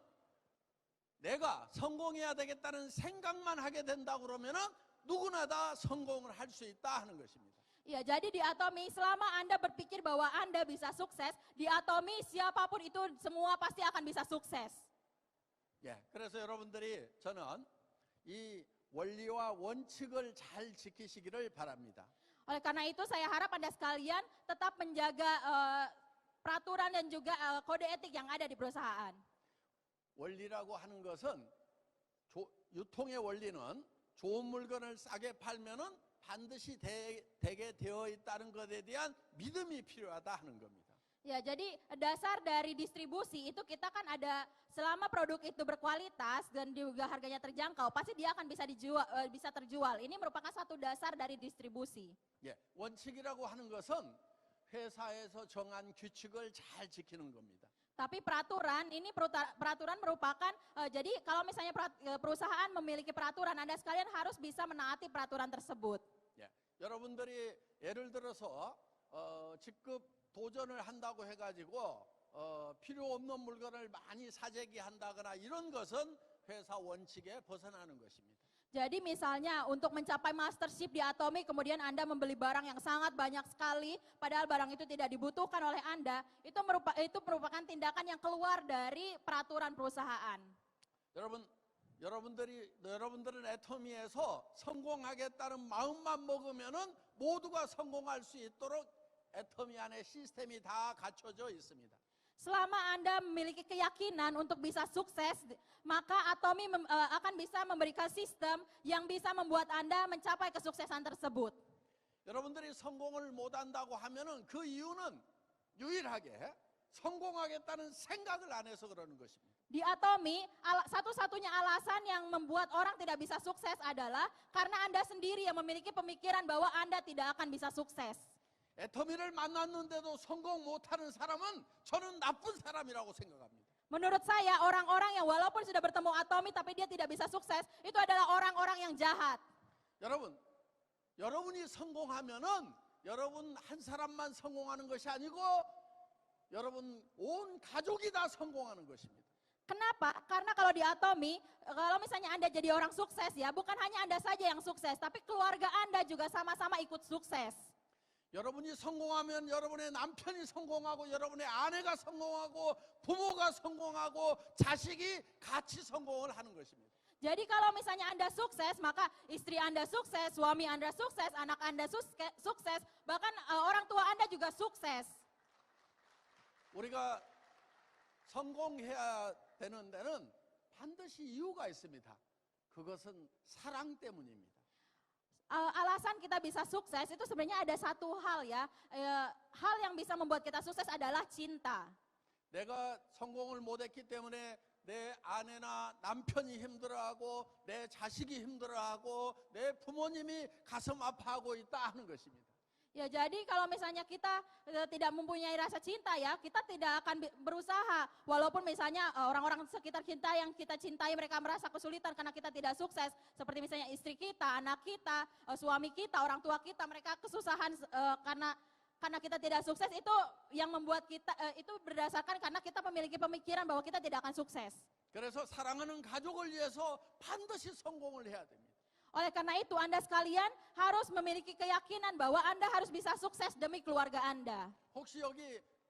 내가 성공해야 되겠다는 생각만 하게 된다 그러면은 누구나 다 성공을 할 수 있다 하는 것입니다. Ya, jadi di Atomi selama Anda berpikir bahwa Anda bisa sukses, di Atomi siapapun itu semua pasti akan bisa sukses. 예, 그래서 여러분들이 저는 이 원리와 원칙을 잘 지키시기를 바랍니다. Oleh karena itu saya harap Anda sekalian tetap menjaga peraturan dan juga kode etik yang ada di perusahaan. 원리라고 하는 것은 유통의 원리는 좋은 물건을 싸게 팔면은 반드시 되게 되어 있다는 것에 대한 믿음이 필요하다 하는 겁니다. Ya, jadi dasar dari distribusi itu kita kan ada selama produk itu berkualitas dan juga harganya terjangkau, pasti dia akan bisa terjual. Ini merupakan satu dasar dari distribusi. 예, 원칙이라고 하는 것은 회사에서 정한 규칙을 잘 지키는 겁니다. Tapi peraturan merupakan jadi kalau misalnya perusahaan memiliki peraturan, Anda sekalian harus bisa menaati peraturan tersebut. 예, 여러분들이 예를 들어서 직급 도전을 한다고 해가지고 필요 없는 물건을 많이 사재기 한다거나 이런 것은 회사 원칙에 벗어나는 것입니다. Jadi misalnya untuk mencapai mastership di Atomi kemudian Anda membeli barang yang sangat banyak sekali padahal barang itu tidak dibutuhkan oleh Anda, itu merupakan tindakan yang keluar dari peraturan perusahaan. 여러분들은 애터미에서 성공하겠다는 마음만 먹으면은 모두가 성공할 수 있도록 애터미 안에 시스템이 다 갖춰져 있습니다. Selama Anda memiliki keyakinan untuk bisa sukses, maka Atomi akan bisa memberikan sistem yang bisa membuat Anda mencapai kesuksesan tersebut. 여러분들이 성공을 못한다고 하면은 그 이유는 유일하게 성공하겠다는 생각을 안 해서 그러는 것입니다. Di Atomi, satu-satunya alasan yang membuat orang tidak bisa sukses adalah karena Anda sendiri yang memiliki pemikiran bahwa Anda tidak akan bisa sukses. 애터미를 만났는데도 성공 못하는 사람은 저는 나쁜 사람이라고 생각합니다. Menurut saya, orang-orang yang walaupun sudah bertemu Atomi tapi dia tidak bisa sukses, itu adalah orang-orang yang jahat. 여러분이 성공하면은 여러분 한 사람만 성공하는 것이 아니고 여러분 온 가족이 다 성공하는 것입니다. Kenapa? Karena kalau di Atomi, kalau misalnya Anda jadi orang sukses ya, bukan hanya Anda saja yang sukses, tapi keluarga Anda juga sama-sama ikut sukses. 여러분이 성공하면 여러분의 남편이 성공하고 여러분의 아내가 성공하고 부모가 성공하고 자식이 같이 성공을 하는 것입니다. Jadi kalau misalnya Anda sukses, maka istri Anda sukses, suami Anda sukses, anak Anda sukses, bahkan orang tua Anda juga sukses. 우리가 성공해야 되는 데는 반드시 이유가 있습니다. 그것은 사랑 때문입니다. alasan kita bisa sukses itu sebenarnya ada satu hal ya. Hal yang bisa membuat kita sukses adalah cinta. 내가 성공을 못했기 때문에 내 아내나 남편이 힘들어하고 내 자식이 힘들어하고 내 부모님이 가슴 아파하고 있다 하는 것입니다. Ya jadi kalau misalnya kita tidak mempunyai rasa cinta ya, kita tidak akan berusaha. Walaupun misalnya orang-orang sekitar kita yang kita cintai mereka merasa kesulitan karena kita tidak sukses. Seperti misalnya istri kita, anak kita, suami kita, orang tua kita, mereka kesusahan karena kita tidak sukses itu yang membuat kita, itu berdasarkan karena kita memiliki pemikiran bahwa kita tidak akan sukses. 그래서 사랑하는 가족을 위해서 반드시 성공을 해야 됩니다. Oleh karena itu Anda sekalian harus memiliki keyakinan bahwa Anda harus bisa sukses demi keluarga Anda. 혹시 여기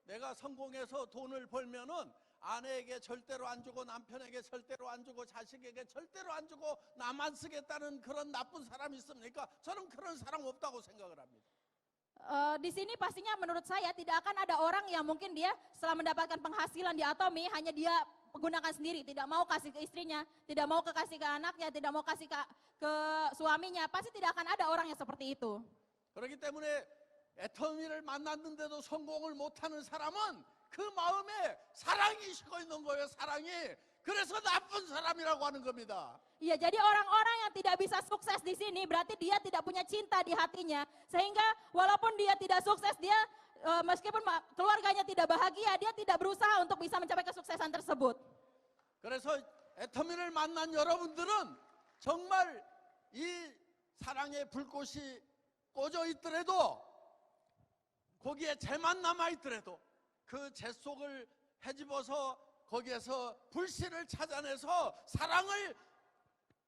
내가 성공해서 돈을 벌면은 아내에게 절대로 안 주고 남편에게 절대로 안 주고 자식에게 절대로 안 주고 나만 쓰겠다는 그런 나쁜 사람이 있습니까? 저는 그런 사람 없다고 생각을 합니다. Di sini pastinya menurut saya tidak akan ada orang yang mungkin dia setelah mendapatkan penghasilan di Atomi hanya dia gunakan sendiri, tidak mau kasih ke istrinya, tidak mau kasih ke anaknya, tidak mau kasih ke suaminya. Pasti tidak akan ada orang yang seperti itu. 그렇기 때문에 애터미를 만났는데도 성공을 못하는 사람은 그 마음에 사랑이 식어 있는 거예요. 사랑이. 그래서 나쁜 사람이라고 하는 겁니다. Iya, jadi orang-orang yang tidak bisa sukses di sini berarti dia tidak punya cinta di hatinya. Sehingga walaupun dia tidak sukses, dia meskipun keluarganya tidak bahagia, dia tidak berusaha untuk bisa mencapai kesuksesan tersebut. 그래서 애터미를 만난 여러분들은 정말 이 사랑의 불꽃이 꺼져 있더라도 거기에 재만 남아 있더라도 그 재 속을 헤집어서 거기에서 불씨를 찾아내서 사랑을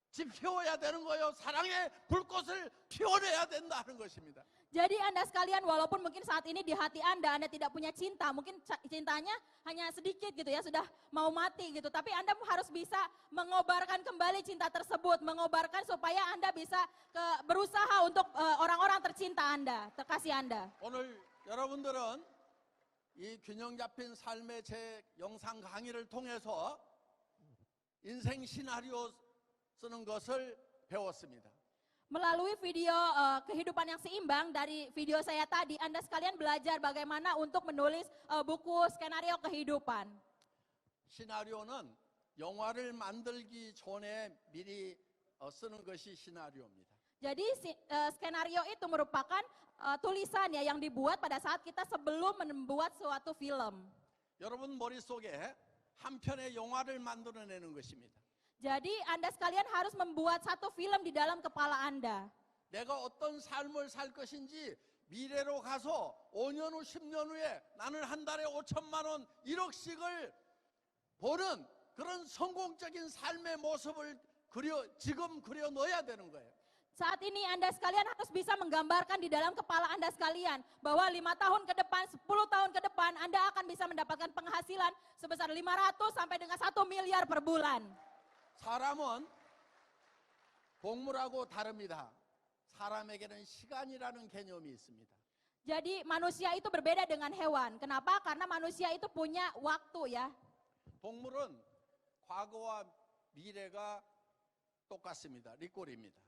지펴야 되는 거예요. 사랑의 불꽃을 피워내야 된다는 것입니다. Jadi Anda sekalian walaupun mungkin saat ini di hati Anda tidak punya cinta, mungkin cintanya hanya sedikit gitu ya, sudah mau mati gitu. Tapi Anda harus bisa mengobarkan kembali cinta tersebut, mengobarkan supaya Anda bisa berusaha untuk orang-orang tercinta Anda, terkasih Anda. 오늘 여러분들은 이 균형 잡힌 삶의 제 영상 강의를 통해서 인생 시나리오 쓰는 것을 배웠습니다. Melalui video kehidupan yang seimbang dari video saya tadi, Anda sekalian belajar bagaimana untuk menulis buku skenario kehidupan. 시나리오는 영화를 만들기 전에 미리 쓰는 것이 시나리오입니다. Jadi skenario itu merupakan tulisan ya yang dibuat pada saat kita sebelum membuat suatu film. 여러분 머릿속에 한 편의 영화를 만들어내는 것입니다. Jadi Anda sekalian harus membuat satu film di dalam kepala Anda. 내가 어떤 삶을 살 것인지 미래로 가서 5년 후 10년 후에 나는 한 달에 5천만 원 1억씩을 버는 그런 성공적인 삶의 모습을 지금 그려 넣어야 되는 거예요. Saat ini Anda sekalian harus bisa menggambarkan di dalam kepala Anda sekalian bahwa 5 tahun ke depan, 10 tahun ke depan Anda akan bisa mendapatkan penghasilan sebesar 500 sampai dengan 1 miliar per bulan. 사람은 동물하고 다릅니다. 사람에게는 시간이라는 개념이 있습니다. Jadi manusia itu berbeda dengan hewan. Kenapa? Karena manusia itu punya waktu ya. 동물은 과거와 미래가 똑같습니다. 리꼴입니다.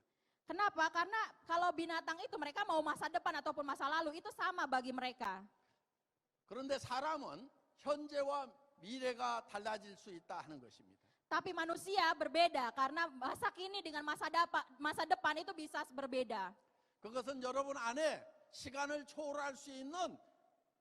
Kenapa? Karena kalau binatang itu mereka mau masa depan ataupun masa lalu itu sama bagi mereka. 그런데 사람은 현재와 미래가 달라질 수 있다 하는 것입니다. Tapi manusia berbeda karena masa kini dengan masa depan itu bisa berbeda. 그것은 여러분 안에 시간을 초월할 수 있는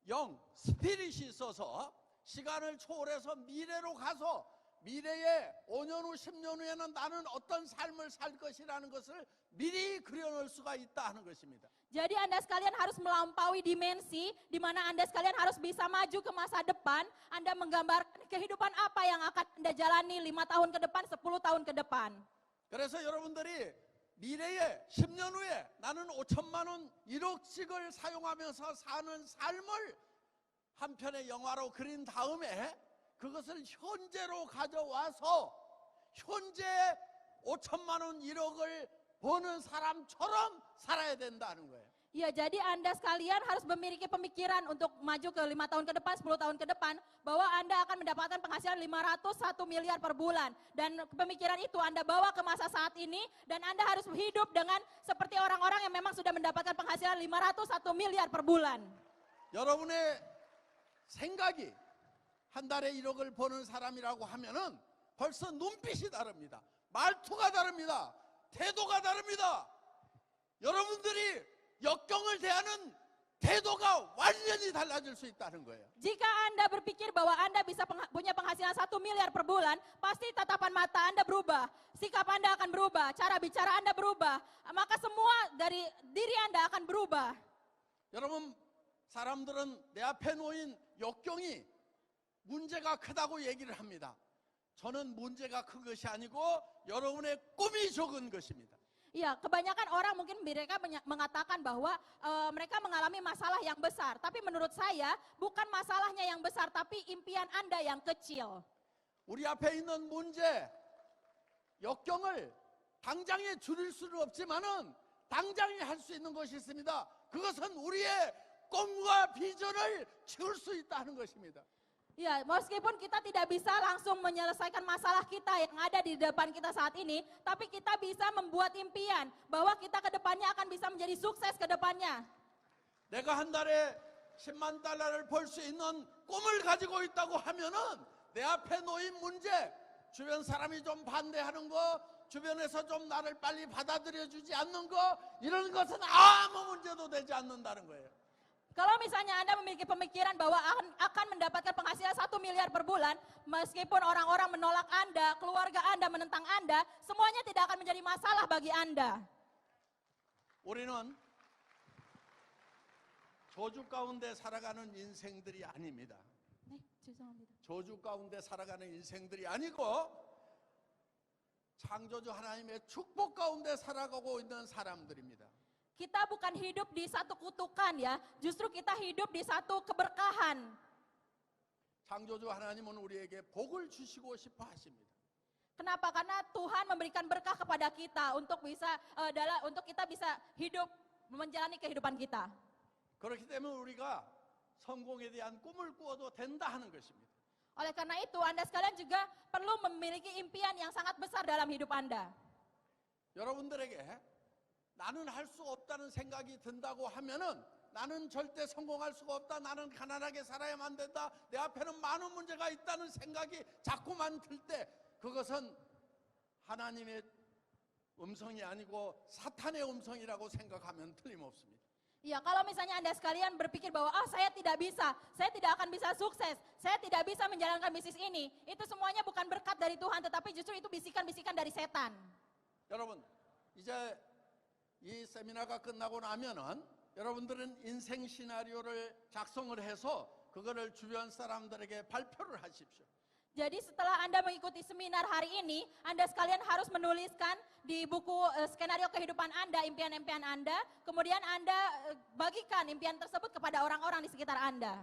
영, 스피릿이 있어서 시간을 초월해서 미래로 가서 미래에 5년 후, 10년 후에는 나는 어떤 삶을 살 것이라는 것을 미리 그려놓을 수가 있다 하는 것입니다. Jadi Anda sekalian harus melampaui dimensi di mana Anda sekalian harus bisa maju ke masa depan. Anda menggambarkan kehidupan apa yang akan Anda jalani 5 tahun ke depan, 10 tahun ke depan. 그래서 여러분들이 미래에 10년 후에 나는 5천만 원 1억씩을 사용하면서 사는 삶을 한 편의 영화로 그린 다음에 그것을 현재로 가져와서 현재 5천만 원 1억을 버는 사람처럼 살아야 된다는 거예요. Ya, jadi Anda sekalian harus memiliki pemikiran untuk maju ke 5 tahun ke depan, 10 tahun ke depan, bahwa Anda akan mendapatkan penghasilan 501 miliar per bulan. Dan pemikiran itu Anda bawa ke masa saat ini, dan Anda harus hidup dengan seperti orang-orang yang memang sudah mendapatkan penghasilan 501 miliar per bulan. 여러분의 생각이 한 달에 1억을 버는 사람이라고 하면은 벌써 눈빛이 다릅니다. 말투가 다릅니다. 태도가 다릅니다. 여러분들이 역경을 대하는 태도가 완전히 달라질 수 있다는 거예요. Jika Anda berpikir bahwa Anda bisa punya penghasilan 1 miliar per bulan, pasti tatapan mata Anda berubah, sikap Anda akan berubah, cara bicara Anda berubah, maka semua dari diri Anda akan berubah. 여러분, 사람들은 내 앞에 놓인 역경이 문제가 크다고 얘기를 합니다. 저는 문제가 큰 것이 아니고 여러분의 꿈이 적은 것입니다. Iya, kebanyakan orang mungkin mereka mengatakan bahwa mereka mengalami masalah yang besar. Tapi menurut saya bukan masalahnya yang besar, tapi impian Anda yang kecil. 우리 앞에 있는 문제, 역경을 당장에 줄일 수는 없지만은 당장에 할 수 있는 것이 있습니다. 그것은 우리의 꿈과 비전을 채울 수 있다는 것입니다. Ya, meskipun kita tidak bisa langsung menyelesaikan masalah kita yang ada di depan kita saat ini, tapi kita bisa membuat impian bahwa kita ke depannya akan bisa menjadi sukses ke depannya. 내가 한 달에 10만 달러를 벌 수 있는 꿈을 가지고 있다고 하면은 내 앞에 놓인 문제, 주변 사람이 좀 반대하는 거, 주변에서 좀 나를 빨리 받아들여 주지 않는 거, 이런 것은 아무 문제도 되지 않는다는 거예요. Kalau misalnya Anda memiliki pemikiran bahwa akan mendapatkan penghasilan 1 miliar per bulan, meskipun orang-orang menolak Anda, keluarga Anda menentang Anda, semuanya tidak akan menjadi masalah bagi Anda. 우리는 저주 가운데 살아가는 인생들이 아닙니다. 네, 죄송합니다. 저주 가운데 살아가는 인생들이 아니고 창조주 하나님의 축복 가운데 살아가고 있는 사람들입니다. Kita bukan hidup di satu kutukan ya, justru kita hidup di satu keberkahan. 창조주 하나님은 우리에게 복을 주시고 싶어 하십니다. Kenapa? Karena Tuhan memberikan berkah kepada kita untuk untuk kita bisa hidup menjalani kehidupan kita. 그렇기 때문에 우리가 성공에 대한 꿈을 꾸어도 된다 하는 것입니다. Oleh karena itu, Anda sekalian juga perlu memiliki impian yang sangat besar dalam hidup Anda. 여러분들에게 나는 할 수 없다는 생각이 든다고 하면은 나는 절대 성공할 수가 없다. 나는 가난하게 살아야만 된다. 내 앞에는 많은 문제가 있다는 생각이 자꾸만 들 때 그것은 하나님의 음성이 아니고 사탄의 음성이라고 생각하면 틀림없습니다. Ya, kalau misalnya Anda sekalian berpikir bahwa saya tidak bisa, saya tidak akan bisa sukses, saya tidak bisa menjalankan bisnis ini, itu semuanya bukan berkat dari Tuhan, tetapi justru itu bisikan-bisikan dari setan. 여러분, 이제 이 세미나가 끝나고 나면은 여러분들은 인생 시나리오를 작성을 해서 그거를 주변 사람들에게 발표를 하십시오. Jadi setelah Anda mengikuti seminar hari ini, Anda sekalian harus menuliskan di buku skenario kehidupan Anda, impian-impian Anda, kemudian Anda bagikan impian tersebut kepada orang-orang di sekitar Anda.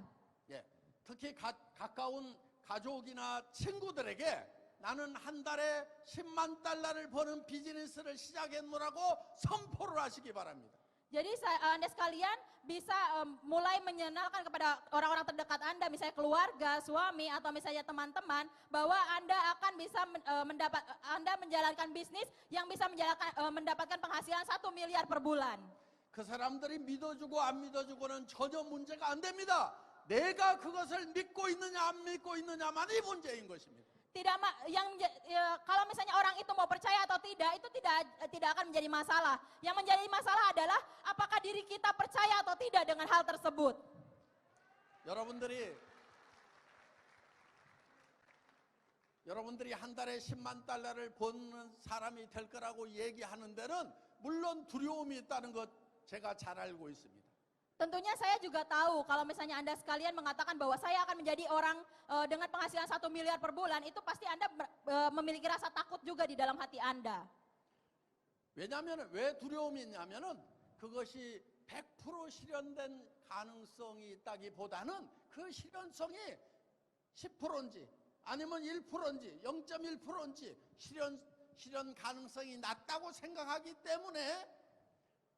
예, 특히 가까운 가족이나 친구들에게 나는 한 달에 10만 달러를 버는 비즈니스를 시작했노라고 선포를 하시기 바랍니다. Jadi Anda sekalian bisa mulai menyenalkan kepada orang-orang terdekat Anda, misalnya keluarga, suami, atau misalnya teman-teman, bahwa Anda akan bisa Anda menjalankan bisnis yang bisa mendapatkan penghasilan 1 miliar per bulan. 그 사람들이 믿어주고 안 믿어주고는 전혀 문제가 안 됩니다. 내가 그것을 믿고 있느냐 안 믿고 있느냐만이 문제인 것입니다. Kalau misalnya orang itu mau percaya atau tidak, itu tidak akan menjadi masalah. Yang menjadi masalah adalah apakah diri kita percaya atau tidak dengan hal tersebut. 여러분들이 한 달에 10만 달러를 버는 사람이 될 거라고 얘기하는 데는 물론 두려움이 있다는 것 제가 잘 알고 있습니다. Tentunya saya juga tahu kalau misalnya Anda sekalian mengatakan bahwa saya akan menjadi orang dengan penghasilan 1 miliar per bulan, itu pasti Anda memiliki rasa takut juga di dalam hati Anda. 왜냐하면 왜 두려움이 있냐면은 그것이 100% 실현된 가능성이 있다기보다는 그 실현성이 10%인지 아니면 1%인지 0.1%인지 실현 가능성이 낮다고 생각하기 때문에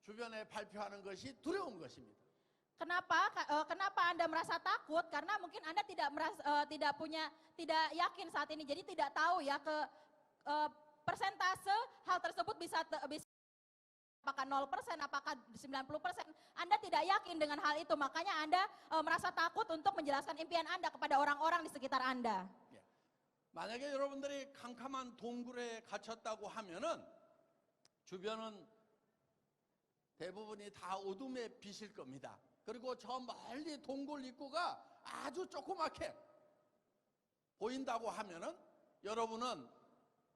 주변에 발표하는 것이 두려운 것입니다. Kenapa Anda merasa takut? Karena mungkin Anda tidak yakin saat ini, jadi tidak tahu ya persentase hal tersebut bisa apakah 0%, apakah 90%. Anda tidak yakin dengan hal itu, makanya Anda merasa takut untuk menjelaskan impian Anda kepada orang-orang di sekitar Anda. 예. 만약에 여러분들이 캄캄한 동굴에 갇혔다고 하면은 주변은 대부분이 다 어둠에 비칠 겁니다. 그리고 저 멀리 동굴 입구가 아주 조그맣게 보인다고 하면은 여러분은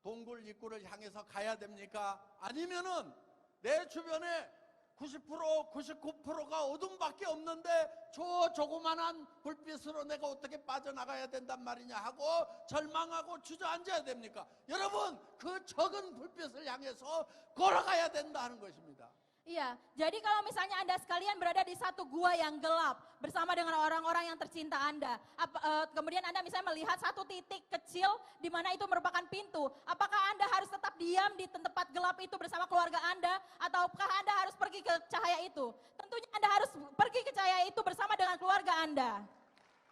동굴 입구를 향해서 가야 됩니까? 아니면은 내 주변에 90%, 99%가 어둠밖에 없는데 저 조그만한 불빛으로 내가 어떻게 빠져나가야 된단 말이냐 하고 절망하고 주저앉아야 됩니까? 여러분, 그 적은 불빛을 향해서 걸어가야 된다는 것입니다. Iya, jadi kalau misalnya Anda sekalian berada di satu gua yang gelap bersama dengan orang-orang yang tercinta Anda, kemudian Anda misalnya melihat satu titik kecil di mana itu merupakan pintu, apakah Anda harus tetap diam di tempat gelap itu bersama keluarga Anda, ataukah Anda harus pergi ke cahaya itu? Tentunya Anda harus pergi ke cahaya itu bersama dengan keluarga Anda.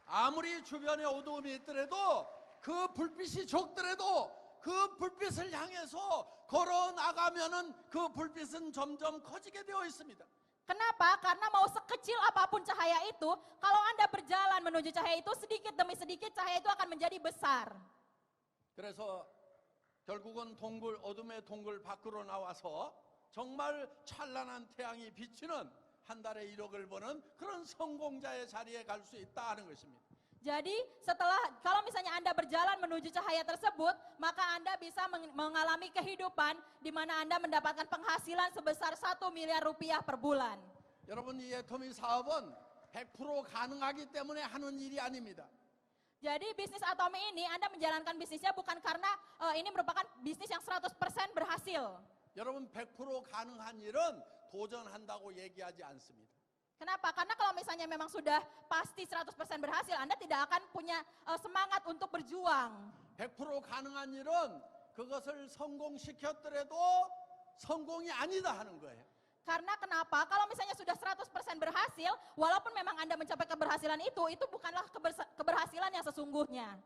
아무리 주변에 어두움이 있더라도 그 불빛이 적더라도 그 불빛을 향해서 걸어 나가면은 그 불빛은 점점 커지게 되어 있습니다. Kenapa? Karena mau sekecil apapun cahaya itu, kalau Anda berjalan menuju cahaya itu, sedikit demi sedikit cahaya itu akan menjadi besar. 그래서 결국은 어둠의 동굴 밖으로 나와서 정말 찬란한 태양이 비치는 한 달에 1억을 버는 그런 성공자의 자리에 갈 수 있다 하는 것입니다. Jadi kalau misalnya Anda berjalan menuju cahaya tersebut, maka Anda bisa mengalami kehidupan di mana Anda mendapatkan penghasilan sebesar 1 miliar rupiah per bulan. 여러분, 이 애터미 사업은 100% 가능하기 때문에 하는 일이 아닙니다. Jadi bisnis Atomi ini Anda menjalankan bisnisnya bukan karena ini merupakan bisnis yang 100% berhasil. 여러분, 100% 가능한 일은 도전한다고 얘기하지 않습니다. Kenapa? Karena kalau misalnya memang sudah pasti 100% berhasil, Anda tidak akan punya semangat untuk berjuang. 100% 가능한 일은 그것을 성공시켰더라도 성공이 아니다 하는 거예요. Karena kenapa? Kalau misalnya sudah 100% berhasil, walaupun memang Anda mencapai keberhasilan itu bukanlah keberhasilan yang sesungguhnya.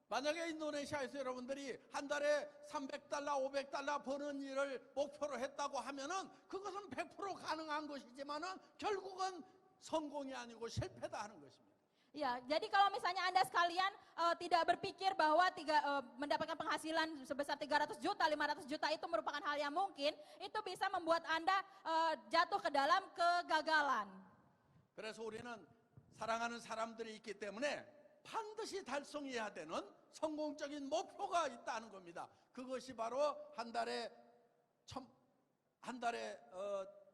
만약에 인도네시아에서 여러분들이 한 달에 300달러, 500달러 버는 일을 목표로 했다고 하면은 그것은 100% 가능한 것이지만은 결국은 성공이 아니고 실패다 하는 것입니다. Ya, jadi kalau misalnya Anda sekalian tidak berpikir bahwa mendapatkan penghasilan sebesar 300 juta, 500 juta itu merupakan hal yang mungkin, itu bisa membuat Anda jatuh ke dalam kegagalan. 그래서 우리는 사랑하는 사람들이 있기 때문에 반드시 달성해야 되는 성공적인 목표가 있다는 겁니다. 그것이 바로 한 달에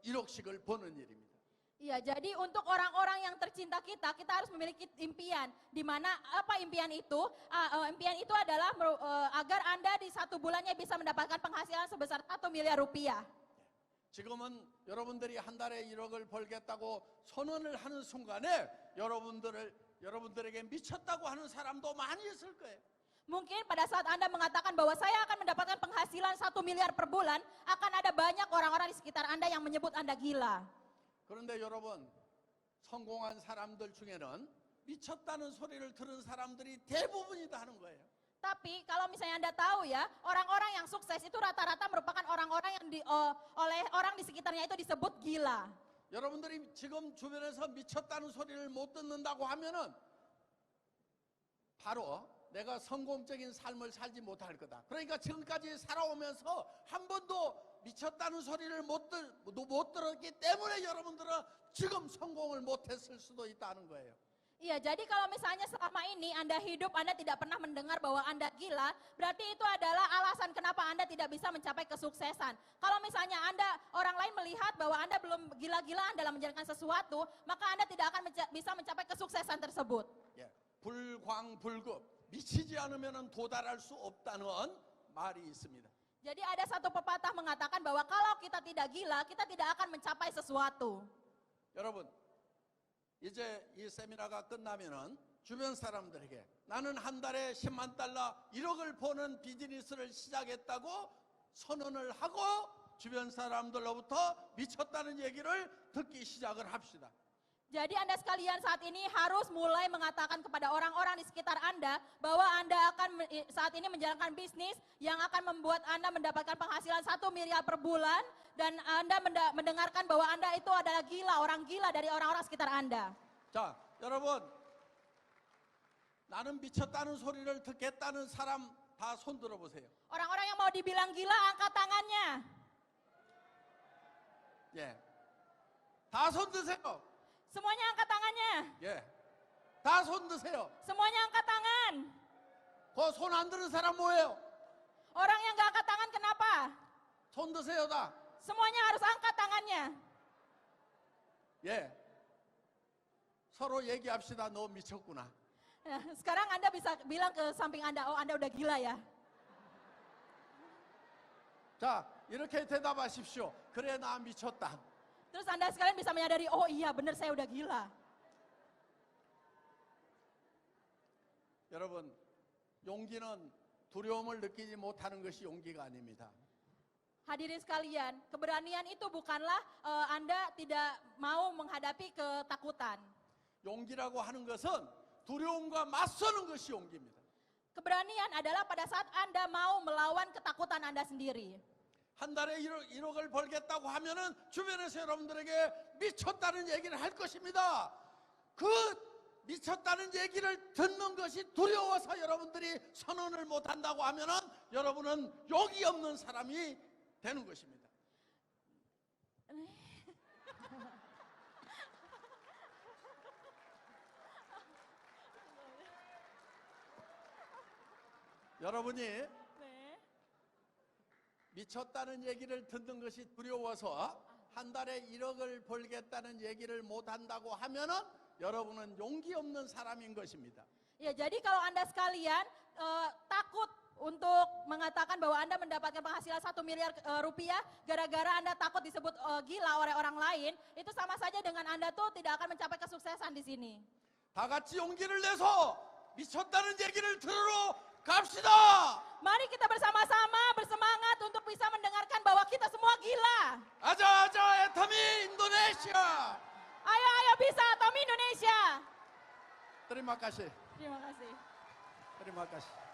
1억씩을 버는 일입니다. Iya, jadi untuk orang-orang yang tercinta kita harus memiliki impian. Di mana apa impian itu? Impian itu adalah agar Anda di satu bulannya bisa mendapatkan penghasilan sebesar 1 miliar rupiah. 지금은 여러분들이 한 달에 1억을 벌겠다고 선언을 하는 순간에 여러분들에게 미쳤다고 하는 사람도 많이 있을 거예요. Mungkin pada saat Anda mengatakan bahwa saya akan mendapatkan penghasilan 1 miliar per bulan, akan ada banyak orang-orang di sekitar Anda yang menyebut Anda gila. 그런데 여러분, 성공한 사람들 중에는 미쳤다는 소리를 들은 사람들이 대부분이다 하는 거예요. Tapi kalau misalnya Anda tahu ya, orang-orang yang sukses itu rata-rata merupakan orang-orang yang oleh orang di sekitarnya itu disebut gila. 여러분들이 지금 주변에서 미쳤다는 소리를 못 듣는다고 하면은 바로 내가 성공적인 삶을 살지 못할 거다. 그러니까 지금까지 살아오면서 한 번도 미쳤다는 소리를 못 들었기 때문에 여러분들은 지금 성공을 못했을 수도 있다는 거예요. Iya, jadi kalau misalnya selama ini Anda hidup, Anda tidak pernah mendengar bahwa Anda gila, berarti itu adalah alasan kenapa Anda tidak bisa mencapai kesuksesan. Kalau misalnya orang lain melihat bahwa Anda belum gila-gilaan dalam menjalankan sesuatu, maka Anda tidak akan bisa mencapai kesuksesan tersebut. 예, 불광불급, 미치지 않으면 도달할 수 없다는 말이 있습니다. Jadi ada satu pepatah mengatakan bahwa kalau kita tidak gila, kita tidak akan mencapai sesuatu. 여러분, 이제 이 세미나가 끝나면은 주변 사람들에게 나는 한 달에 10만 달러, 1억을 버는 비즈니스를 시작했다고 선언을 하고 주변 사람들로부터 미쳤다는 얘기를 듣기 시작을 합시다. Jadi Anda sekalian saat ini harus mulai mengatakan kepada orang-orang di sekitar Anda bahwa Anda akan saat ini menjalankan bisnis yang akan membuat Anda mendapatkan penghasilan 1 miliar per bulan dan Anda mendengarkan bahwa Anda itu adalah gila, orang gila dari orang-orang sekitar Anda. 자, 여러분, 나는 미쳤다는 소리를 듣겠다는 사람 다 손 들어보세요. Orang-orang yang mau dibilang gila angkat tangannya. 예, 다 손 드세요. Semuanya angkat tangannya. 예, 다 손 드세요. Semuanya angkat tangan. 그 손 안 드는 사람 뭐예요? Orang yang gak angkat tangan kenapa? 손 드세요 다. Semuanya harus angkat tangannya. 예, 서로 얘기합시다. 너 미쳤구나. Nah, sekarang Anda bisa bilang ke samping Anda, oh Anda udah gila ya. 자, 이렇게 대답하십시오. 그래, 나 미쳤다. Terus Anda sekalian bisa menyadari, oh iya benar saya udah gila. 여러분, 용기는 두려움을 느끼지 못하는 것이 용기가 아닙니다. Hadirin sekalian, keberanian itu bukanlah Anda tidak mau menghadapi ketakutan. 용기라고 하는 것은 두려움과 맞서는 것이 용기입니다. Keberanian adalah pada saat Anda mau melawan ketakutan Anda sendiri. 한 달에 1억을 벌겠다고 하면은 주변에서 여러분들에게 미쳤다는 얘기를 할 것입니다. 그 미쳤다는 얘기를 듣는 것이 두려워서 여러분들이 선언을 못한다고 하면은 여러분은 용기 없는 사람이 되는 것입니다. 여러분이 미쳤다는 얘기를 듣는 것이 두려워서 한 달에 1억을 벌겠다는 얘기를 못한다고 하면은 여러분은 용기 없는 사람인 것입니다. Ya, jadi kalau Anda sekalian takut untuk mengatakan bahwa Anda mendapatkan penghasilan 1 miliar rupiah gara-gara Anda takut disebut gila oleh orang lain, itu sama saja dengan Anda tuh tidak akan mencapai kesuksesan di sini. 다 같이 용기를 내서 미쳤다는 얘기를 들으러 갑시다. Mari kita bersama-sama bersemangat untuk bisa mendengarkan bahwa kita semua gila. 아자 아자 에타미 인도네시아. Ayo, ayo bisa, Tommy Indonesia. Terima kasih. Terima kasih. Terima kasih.